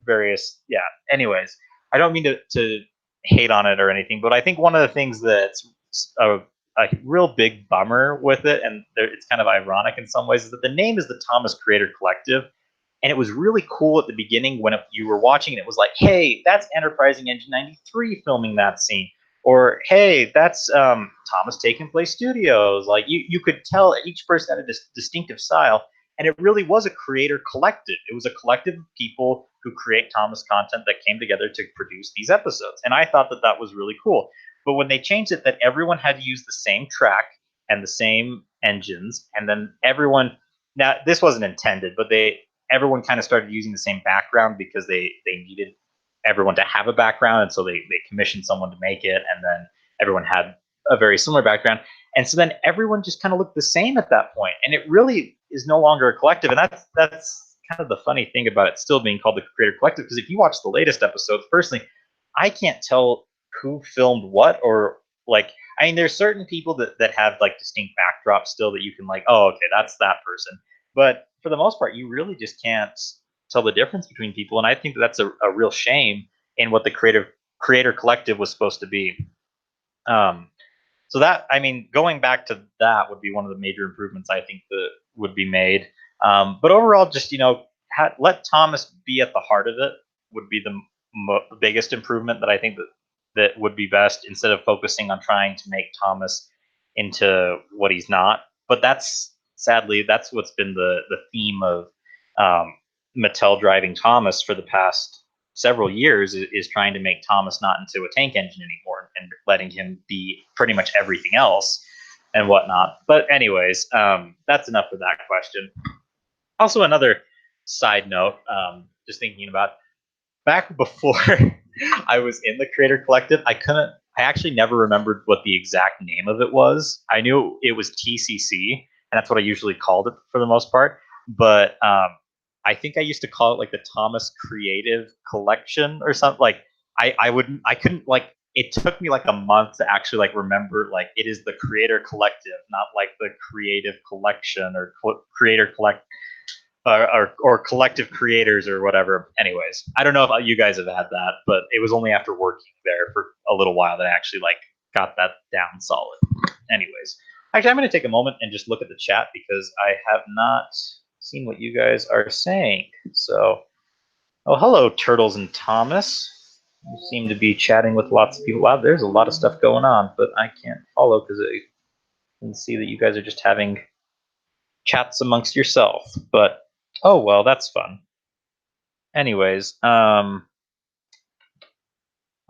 various, yeah. Anyways, I don't mean to hate on it or anything, but I think one of the things that's a real big bummer with it, and it's kind of ironic in some ways, is that the name is the Thomas Creator Collective. And it was really cool at the beginning when you were watching it. It was like, hey, that's Enterprising Engine 93 filming that scene. Or, hey, that's Thomas Taken Place Studios. Like, you could tell each person had a distinctive style. And it really was a creator collective. It was a collective of people who create Thomas content that came together to produce these episodes. And I thought that was really cool. But when they changed it, that everyone had to use the same track and the same engines, and then everyone, now this wasn't intended, but everyone kind of started using the same background because they needed everyone to have a background, and so they commissioned someone to make it, and then everyone had a very similar background, and so then everyone just kind of looked the same at that point, and it really is no longer a collective. And that's kind of the funny thing about it still being called the Creator Collective, because if you watch the latest episodes, personally, I can't tell who filmed what, or like, I mean, there's certain people that have like distinct backdrops still that you can like, oh, okay, that's that person. But for the most part, you really just can't tell the difference between people. And I think that's a real shame in what the creator collective was supposed to be. So that, I mean, going back to that would be one of the major improvements I think that would be made. But overall, just, let Thomas be at the heart of it would be the biggest improvement that I think that would be best, instead of focusing on trying to make Thomas into what he's not. But sadly, that's what's been the theme of Mattel driving Thomas for the past several years, is trying to make Thomas not into a tank engine anymore and letting him be pretty much everything else and whatnot. But anyways, that's enough for that question. Also, another side note, just thinking about back before I was in the Creator Collective, I actually never remembered what the exact name of it was. I knew it was TCC, and that's what I usually called it for the most part. But I think I used to call it like the Thomas Creative Collection or something. Like I couldn't like. It took me like a month to actually like remember like it is the Creator Collective, not like the Creative Collection or Creator Collect. Or collective creators or whatever. Anyways, I don't know if you guys have had that, but it was only after working there for a little while that I actually like got that down solid. Anyways, actually, I'm going to take a moment and just look at the chat because I have not seen what you guys are saying. So, oh, hello, Turtles and Thomas. You seem to be chatting with lots of people. Wow, there's a lot of stuff going on, but I can't follow because I can see that you guys are just having chats amongst yourself. But oh well, that's fun. Anyways, I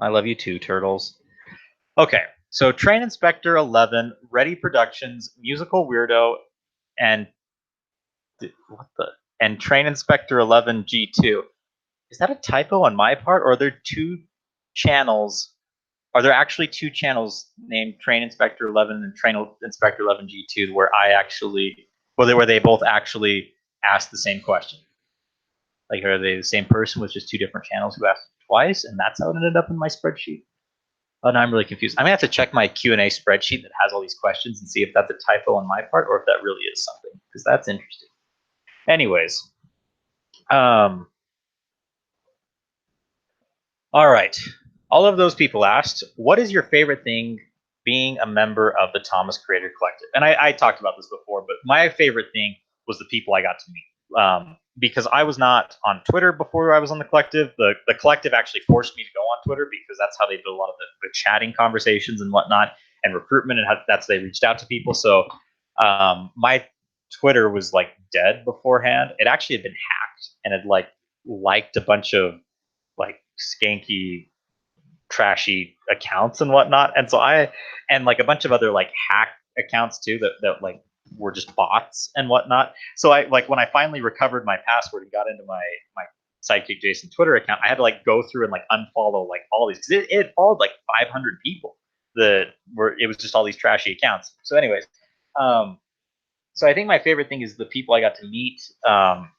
love you too, Turtles. Okay, so Train Inspector 11, Ready Productions, Musical Weirdo, and Train Inspector 11 G2. Is that a typo on my part, or are there two channels? Are there actually two channels named Train Inspector 11 and Train Inspector 11 G2 where where they both actually asked the same question? Like, are they the same person with just two different channels who asked twice, and that's how it ended up in my spreadsheet? Oh, now I'm really confused. I'm gonna have to check my Q&A spreadsheet that has all these questions and see if that's a typo on my part or if that really is something, because that's interesting. Anyways, all right. All of those people asked, what is your favorite thing being a member of the Thomas Creator Collective? And I talked about this before, but my favorite thing was the people I got to meet. Because I was not on Twitter before I was on the collective. The collective actually forced me to go on Twitter because that's how they did a lot of the chatting conversations and whatnot, and recruitment, and that's how they reached out to people. So my Twitter was like dead beforehand. It actually had been hacked and had liked a bunch of like skanky, trashy accounts and whatnot, and so and like a bunch of other like hack accounts too that like were just bots and whatnot. So I like when I finally recovered my password and got into my Sidekickjason Twitter account, I had to like go through and like unfollow like all these, because it followed like 500 people that were, it was just all these trashy accounts. So anyways, so I think my favorite thing is the people I got to meet,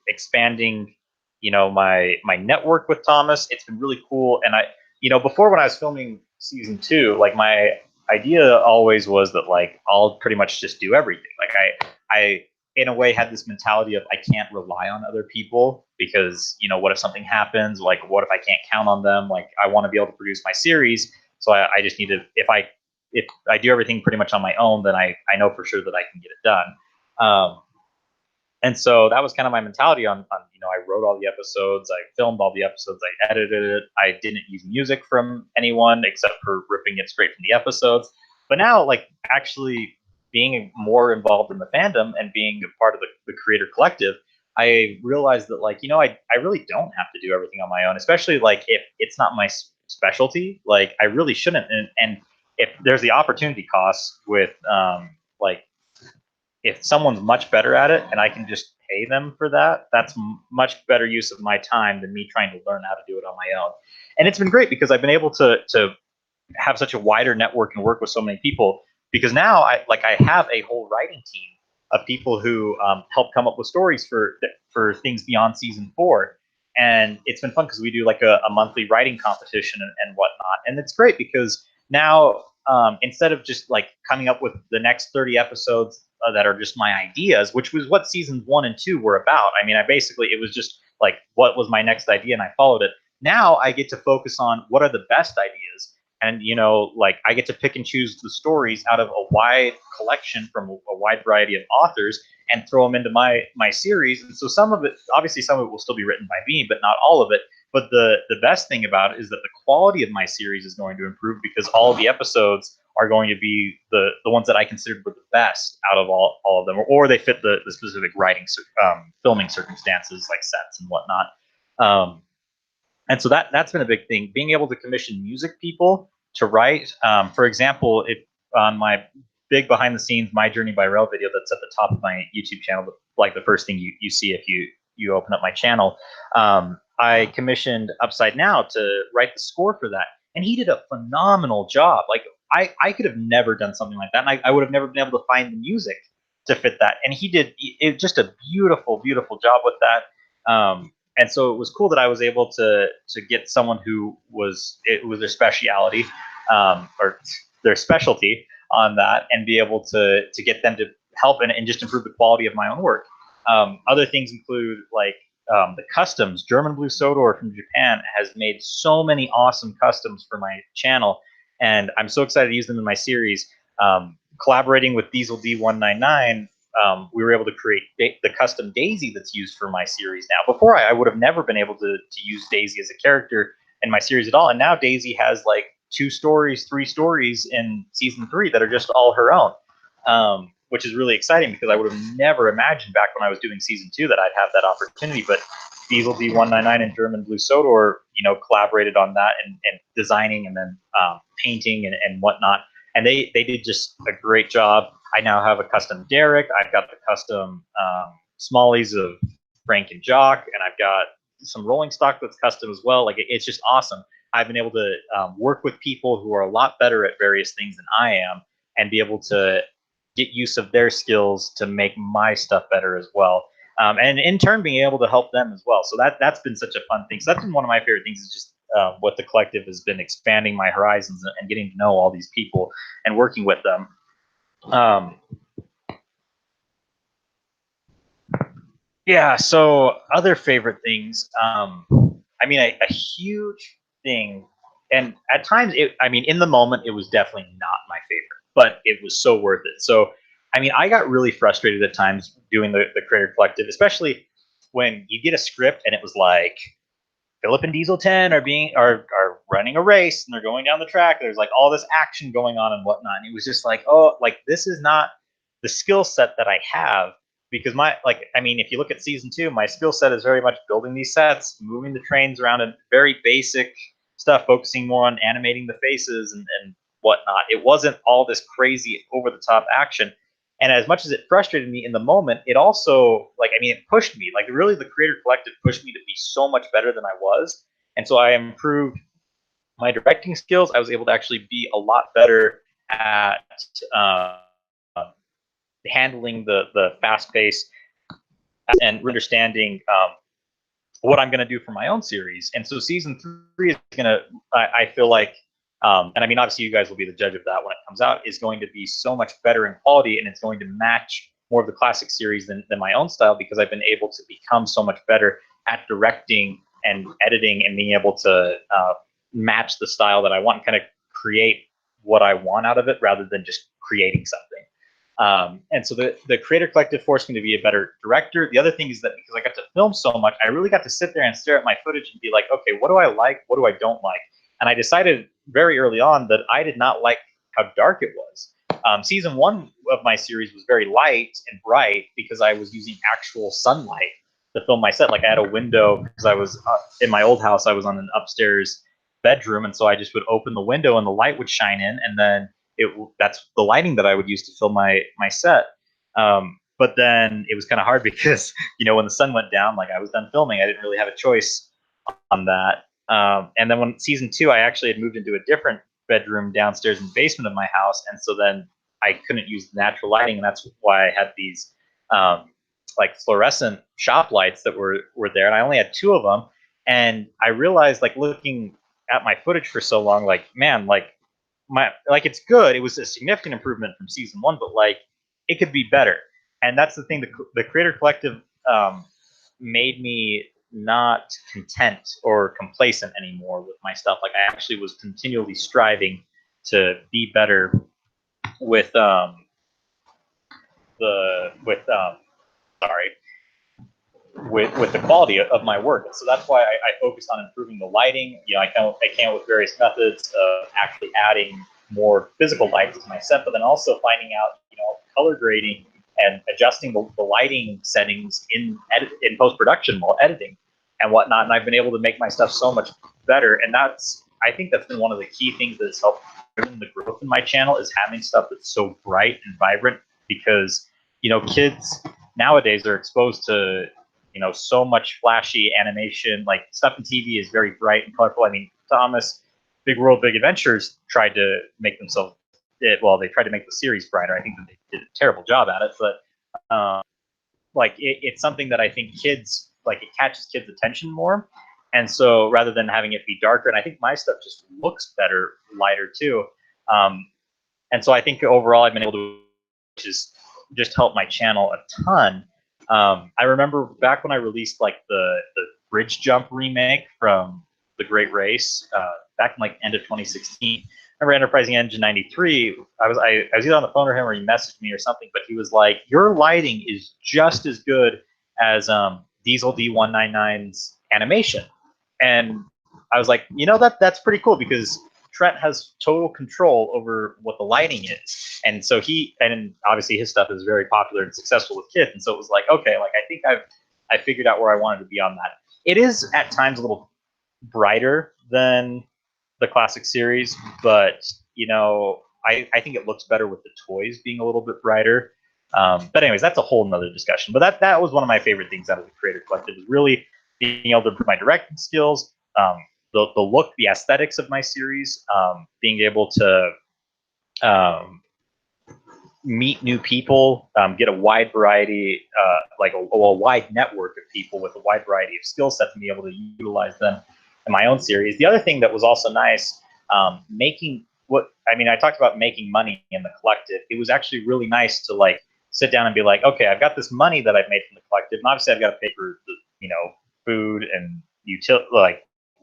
expanding, my network with Thomas. It's been really cool. And before, when I was filming season 2, like my idea always was that like I'll pretty much just do everything. Like in a way had this mentality of I can't rely on other people because, you know, what if something happens? Like, what if I can't count on them? Like, I want to be able to produce my series, so I just need to, if I do everything pretty much on my own, then I know for sure that I can get it done. And so that was kind of my mentality on, you know, I wrote all the episodes, I filmed all the episodes, I edited it. I didn't use music from anyone except for ripping it straight from the episodes. But now, like, actually being more involved in the fandom and being a part of the creator collective, I realized that, like, you know, I really don't have to do everything on my own, especially like if it's not my specialty. Like, I really shouldn't. And if there's the opportunity cost with like, if someone's much better at it and I can just pay them for that, that's much better use of my time than me trying to learn how to do it on my own. And it's been great because I've been able to have such a wider network and work with so many people, because now I have a whole writing team of people who help come up with stories for things beyond season 4. And it's been fun because we do like a monthly writing competition and whatnot. And it's great because now, instead of just like coming up with the next 30 episodes that are just my ideas, which was what seasons 1 and 2 were about. I mean, it was just like, what was my next idea, and I followed it. Now I get to focus on what are the best ideas, and, you know, like, I get to pick and choose the stories out of a wide collection from a wide variety of authors and throw them into my series. And so some of it, obviously, some of it will still be written by me, but not all of it. But the best thing about it is that the quality of my series is going to improve because all of the episodes are going to be the ones that I considered were the best out of all of them, or they fit the specific writing, filming circumstances like sets and whatnot. And so that's been a big thing, being able to commission music people to write. For example, if on my big behind the scenes My Journey by Rail video that's at the top of my YouTube channel, like the first thing you see if you open up my channel, I commissioned Upside Now to write the score for that, and he did a phenomenal job. Like, I could have never done something like that, and I would have never been able to find the music to fit that, and he did just a beautiful job with that. And so it was cool that I was able to get someone who it was their speciality, or their specialty on that, and be able to get them to help and just improve the quality of my own work. Other things include like, the customs. German Blue Sodor from Japan has made so many awesome customs for my channel, and I'm so excited to use them in my series. Collaborating with Diesel D199, we were able to create the custom Daisy that's used for my series now. Before, I would have never been able to use Daisy as a character in my series at all, and now Daisy has like 2 stories, 3 stories in season 3 that are just all her own, which is really exciting because I would have never imagined back when I was doing season 2 that I'd have that opportunity. But Diesel D199 and German Blue Sodor, you know, collaborated on that and designing and then painting and whatnot. And they did just a great job. I now have a custom Derek. I've got the custom Smallies of Frank and Jock, and I've got some rolling stock that's custom as well. Like, it's just awesome. I've been able to work with people who are a lot better at various things than I am, and be able to get use of their skills to make my stuff better as well. And in turn, being able to help them as well. So that's been such a fun thing. So that's been one of my favorite things, is just what the collective has been, expanding my horizons and getting to know all these people and working with them. Yeah, so other favorite things. I mean, a huge thing, and at times, in the moment, it was definitely not my favorite, but it was so worth it. So, I mean, I got really frustrated at times doing the Creator Collective, especially when you get a script and it was like, Philip and Diesel 10 are running a race and they're going down the track. There's like all this action going on and whatnot. And it was just like, oh, like, this is not the skill set that I have, because if you look at season 2, my skill set is very much building these sets, moving the trains around, and very basic stuff, focusing more on animating the faces and whatnot. It wasn't all this crazy over the top action. And as much as it frustrated me in the moment, it also, it pushed me. Like, really, the Creator Collective pushed me to be so much better than I was. And so I improved my directing skills. I was able to actually be a lot better at handling the fast pace and understanding what I'm going to do for my own series. And so season 3 is going to, I feel like, and I mean, obviously you guys will be the judge of that when it comes out, is going to be so much better in quality, and it's going to match more of the classic series than my own style, because I've been able to become so much better at directing and editing and being able to match the style that I want, and kind of create what I want out of it rather than just creating something. And so the Creator Collective forced me to be a better director. The other thing is that because I got to film so much, I really got to sit there and stare at my footage and be like, okay, what do I like? What do I don't like? And I decided very early on that I did not like how dark it was. Season 1 of my series was very light and bright because I was using actual sunlight to film my set. Like I had a window because I was in my old house. I was on an upstairs bedroom, and so I just would open the window and the light would shine in, and then that's the lighting that I would use to film my set. But then it was kind of hard because when the sun went down, like I was done filming, I didn't really have a choice on that. And then when season 2, I actually had moved into a different bedroom downstairs in the basement of my house, and so then I couldn't use natural lighting, and that's why I had these like fluorescent shop lights that were there, and I only had 2 of them. And I realized, like looking at my footage for so long, like man, like it's good. It was a significant improvement from season 1, but like it could be better. And that's the thing. The Creator Collective made me not content or complacent anymore with my stuff. Like I actually was continually striving to be better with with the quality of my work. And so that's why I focused on improving the lighting. I came up with various methods of actually adding more physical lights to my set, but then also finding out color grading and adjusting the lighting settings in post-production while editing and whatnot. And I've been able to make my stuff so much better. And I think that's been one of the key things that has helped driven the growth in my channel, is having stuff that's so bright and vibrant, because kids nowadays are exposed to so much flashy animation. Like stuff in TV is very bright and colorful. I mean, Thomas, Big World, Big Adventures tried to make themselves they tried to make the series brighter. I think that they did a terrible job at it, but it's something that I think kids it catches kids' attention more. And so rather than having it be darker, and I think my stuff just looks better, lighter too. And so I think overall I've been able to just help my channel a ton. I remember back when I released the Bridge Jump remake from The Great Race back in end of 2016. I remember Enterprising Engine 93. I was either on the phone with him or he messaged me or something, but he was like, "Your lighting is just as good as Diesel D199's animation." And I was like, that's pretty cool, because Trent has total control over what the lighting is. And so and obviously his stuff is very popular and successful with kids. And so it was like, okay, I think I figured out where I wanted to be on that. It is at times a little brighter than the classic series, but I think it looks better with the toys being a little bit brighter. But anyways, that's a whole nother discussion. But that was one of my favorite things out of the Creator Collective, is really being able to improve my directing skills, the look, the aesthetics of my series, being able to meet new people, get a wide variety, a wide network of people with a wide variety of skill sets, and be able to utilize them in my own series. The other thing that was also nice, I talked about making money in the collective. It was actually really nice to sit down and be like, okay, I've got this money that I've made from the collective, and obviously I've got to pay for the food and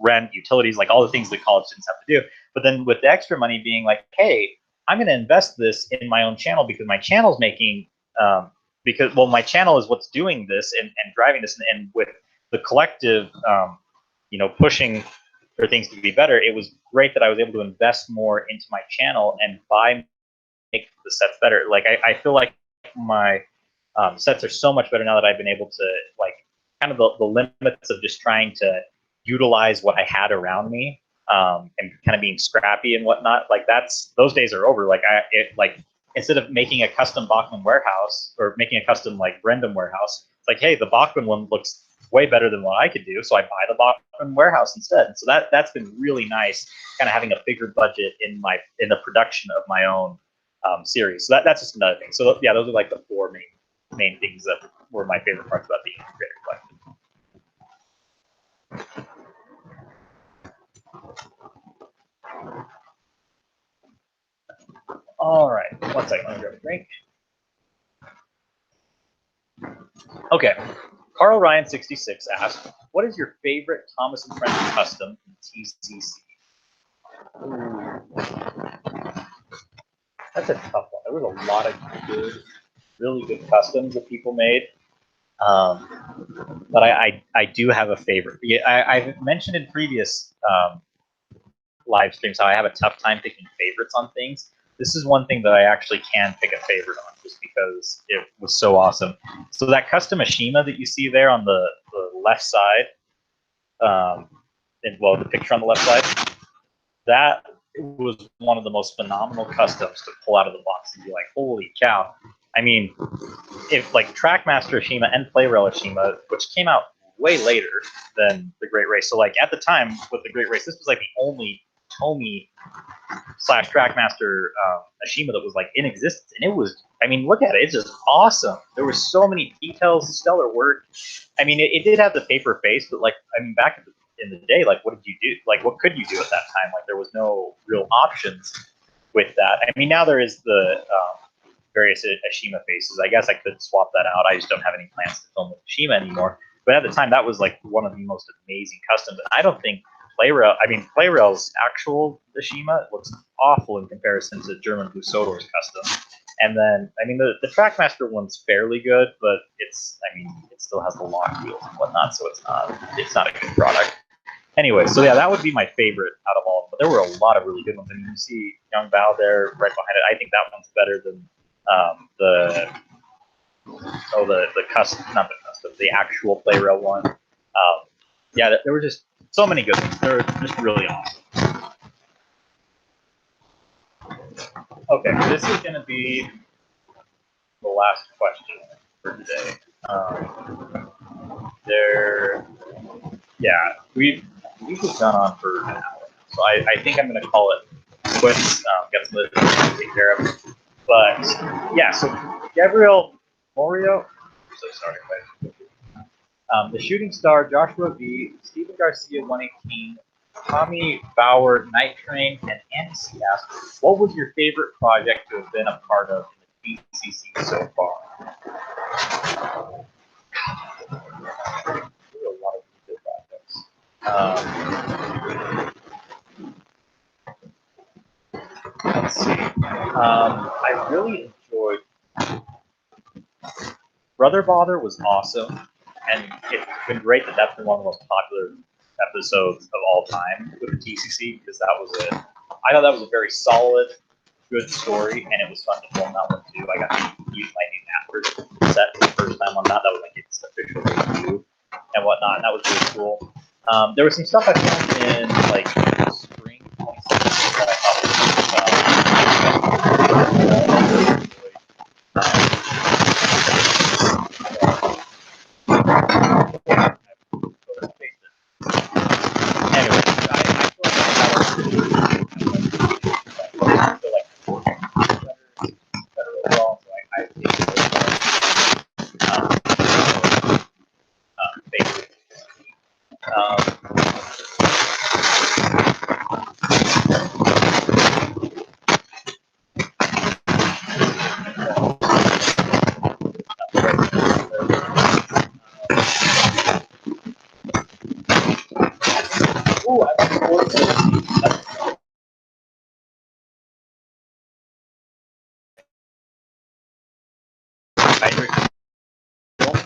rent, utilities, all the things that college students have to do. But then with the extra money being like, hey, I'm going to invest this in my own channel, because my channel's making my channel is what's doing this and driving this, and with the collective pushing for things to be better, it was great that I was able to invest more into my channel and make the sets better. I feel like my sets are so much better now that I've been able to kind of the limits of just trying to utilize what I had around me, and kind of being scrappy and whatnot. Those days are over. Instead of making a custom Bachman warehouse or making a custom Brendan warehouse, it's hey, the Bachman one looks way better than what I could do, so I buy the Bachman warehouse instead. And so that's been really nice, kind of having a bigger budget in the production of my own series. So that's just another thing. So yeah, those are the 4 main things that were my favorite parts about being a Creator Collective. All right, one second, let me grab a drink. Okay. Carl Ryan 66 asked, "What is your favorite Thomas and Friends custom in TCC?" That's a tough one. There was a lot of good, really good customs that people made. But I do have a favorite. Yeah, I've mentioned in previous live streams how I have a tough time picking favorites on things. This is one thing that I actually can pick a favorite on just because it was so awesome. So that custom Ashima that you see there on the left side, well, the picture on the left side, that was one of the most phenomenal customs to pull out of the box and be like, holy cow. I mean, if like Trackmaster Ashima and Playrail Ashima, which came out way later than the Great Race. So like at the time with the Great Race, this was like the only Tomy / Trackmaster Ashima that was like in existence, and it was. I mean, look at it; it's just awesome. There were so many details, stellar work. I mean, it did have the paper face, but like, I mean, back in the day, like, what did you do? Like, what could you do at that time? Like, there was no real options with that. I mean, now there is the various Ashima faces. I guess I could swap that out. I just don't have any plans to film with Ashima anymore. But at the time, that was like one of the most amazing customs. And I don't think Playrail's actual Ashima looks awful in comparison to German Blue Sodor's custom. And then, I mean, the Trackmaster one's fairly good, but it still has the lock wheels and whatnot, so it's not a good product. Anyway, so yeah, that would be my favorite out of all of them. But there were a lot of really good ones. I mean, you see Young Bao there right behind it. I think that one's better than the custom, not the custom, the actual Playrail one. Yeah, there were just so many good ones. They were just really awesome. Okay, this is going to be the last question for today. We've just gone on for an hour, so I think I'm going to call it quits. Got some other things to take care of, but yeah. So Gabriel Morio, I'm so sorry, the Shooting Star, Joshua V, Stephen Garcia 118, Tommy Bauer, Night Train, and Andy C asked, "What was your favorite project to have been a part of in the TCC so far?" There were a lot of good projects. Let's see. I really enjoyed Brother Bother was awesome, and it's been great that that's been one of the most popular episodes of all time with the TCC because that was it. I thought that was a very solid, good story, and it was fun to film that one too. I got to use my new Napper set for the first time on that. That was like its official debut and whatnot, and that was really cool. There was some stuff I filmed in like spring 2017 that I thought was anyway, I feel better overall, so I think favorite. Ooh, I look forward to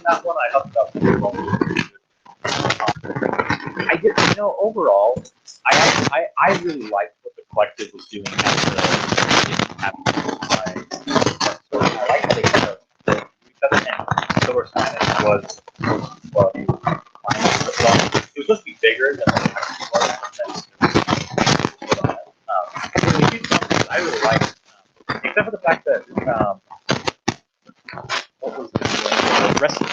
that one. I helped out pretty well. I did, overall, I really liked what the collective was doing as I like how they kind of and Silver Sinus was well, it was supposed to be bigger than what it actually was. I really liked, except for the fact that what was the rest of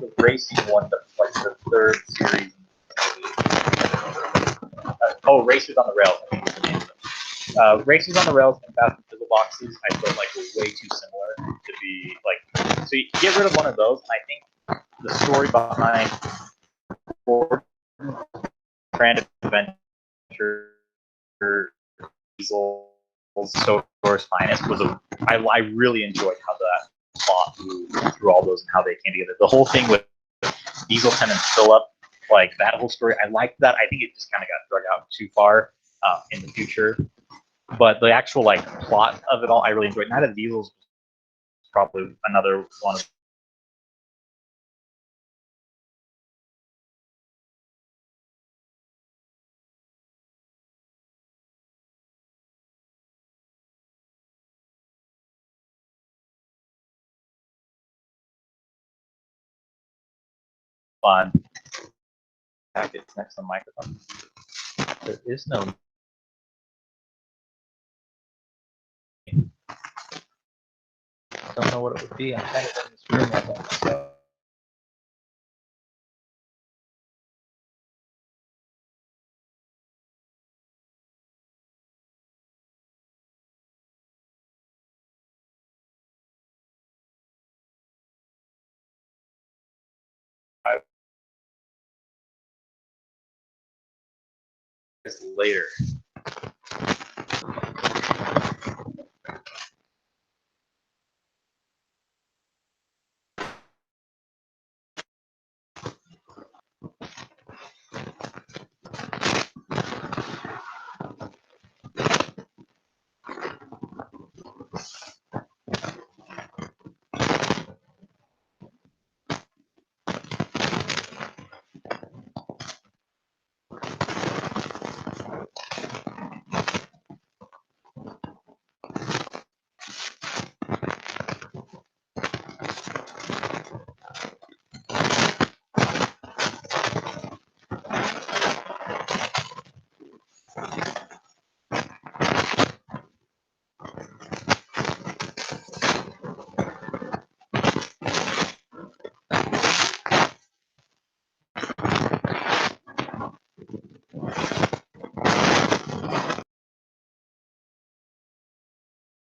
the racing one, that was like the third series. Racers on the Rails. I think was the name of it. Racers on the Rails and Fast and Fizzle boxes, I felt like were way too similar to be like. So you get rid of one of those, and I think the story behind Grand Adventure Diesel's Source Finest was I really enjoyed how plot through all those and how they came together. The whole thing with Diesel 10 and Philip, like that whole story, I liked that. I think it just kind of got drug out too far in the future. But the actual like plot of it all, I really enjoyed. Night of the Diesels was probably another one of fun. Packets next to the microphone. There is no. I don't know what it would be. I'm kind of in this room right now. So. Later.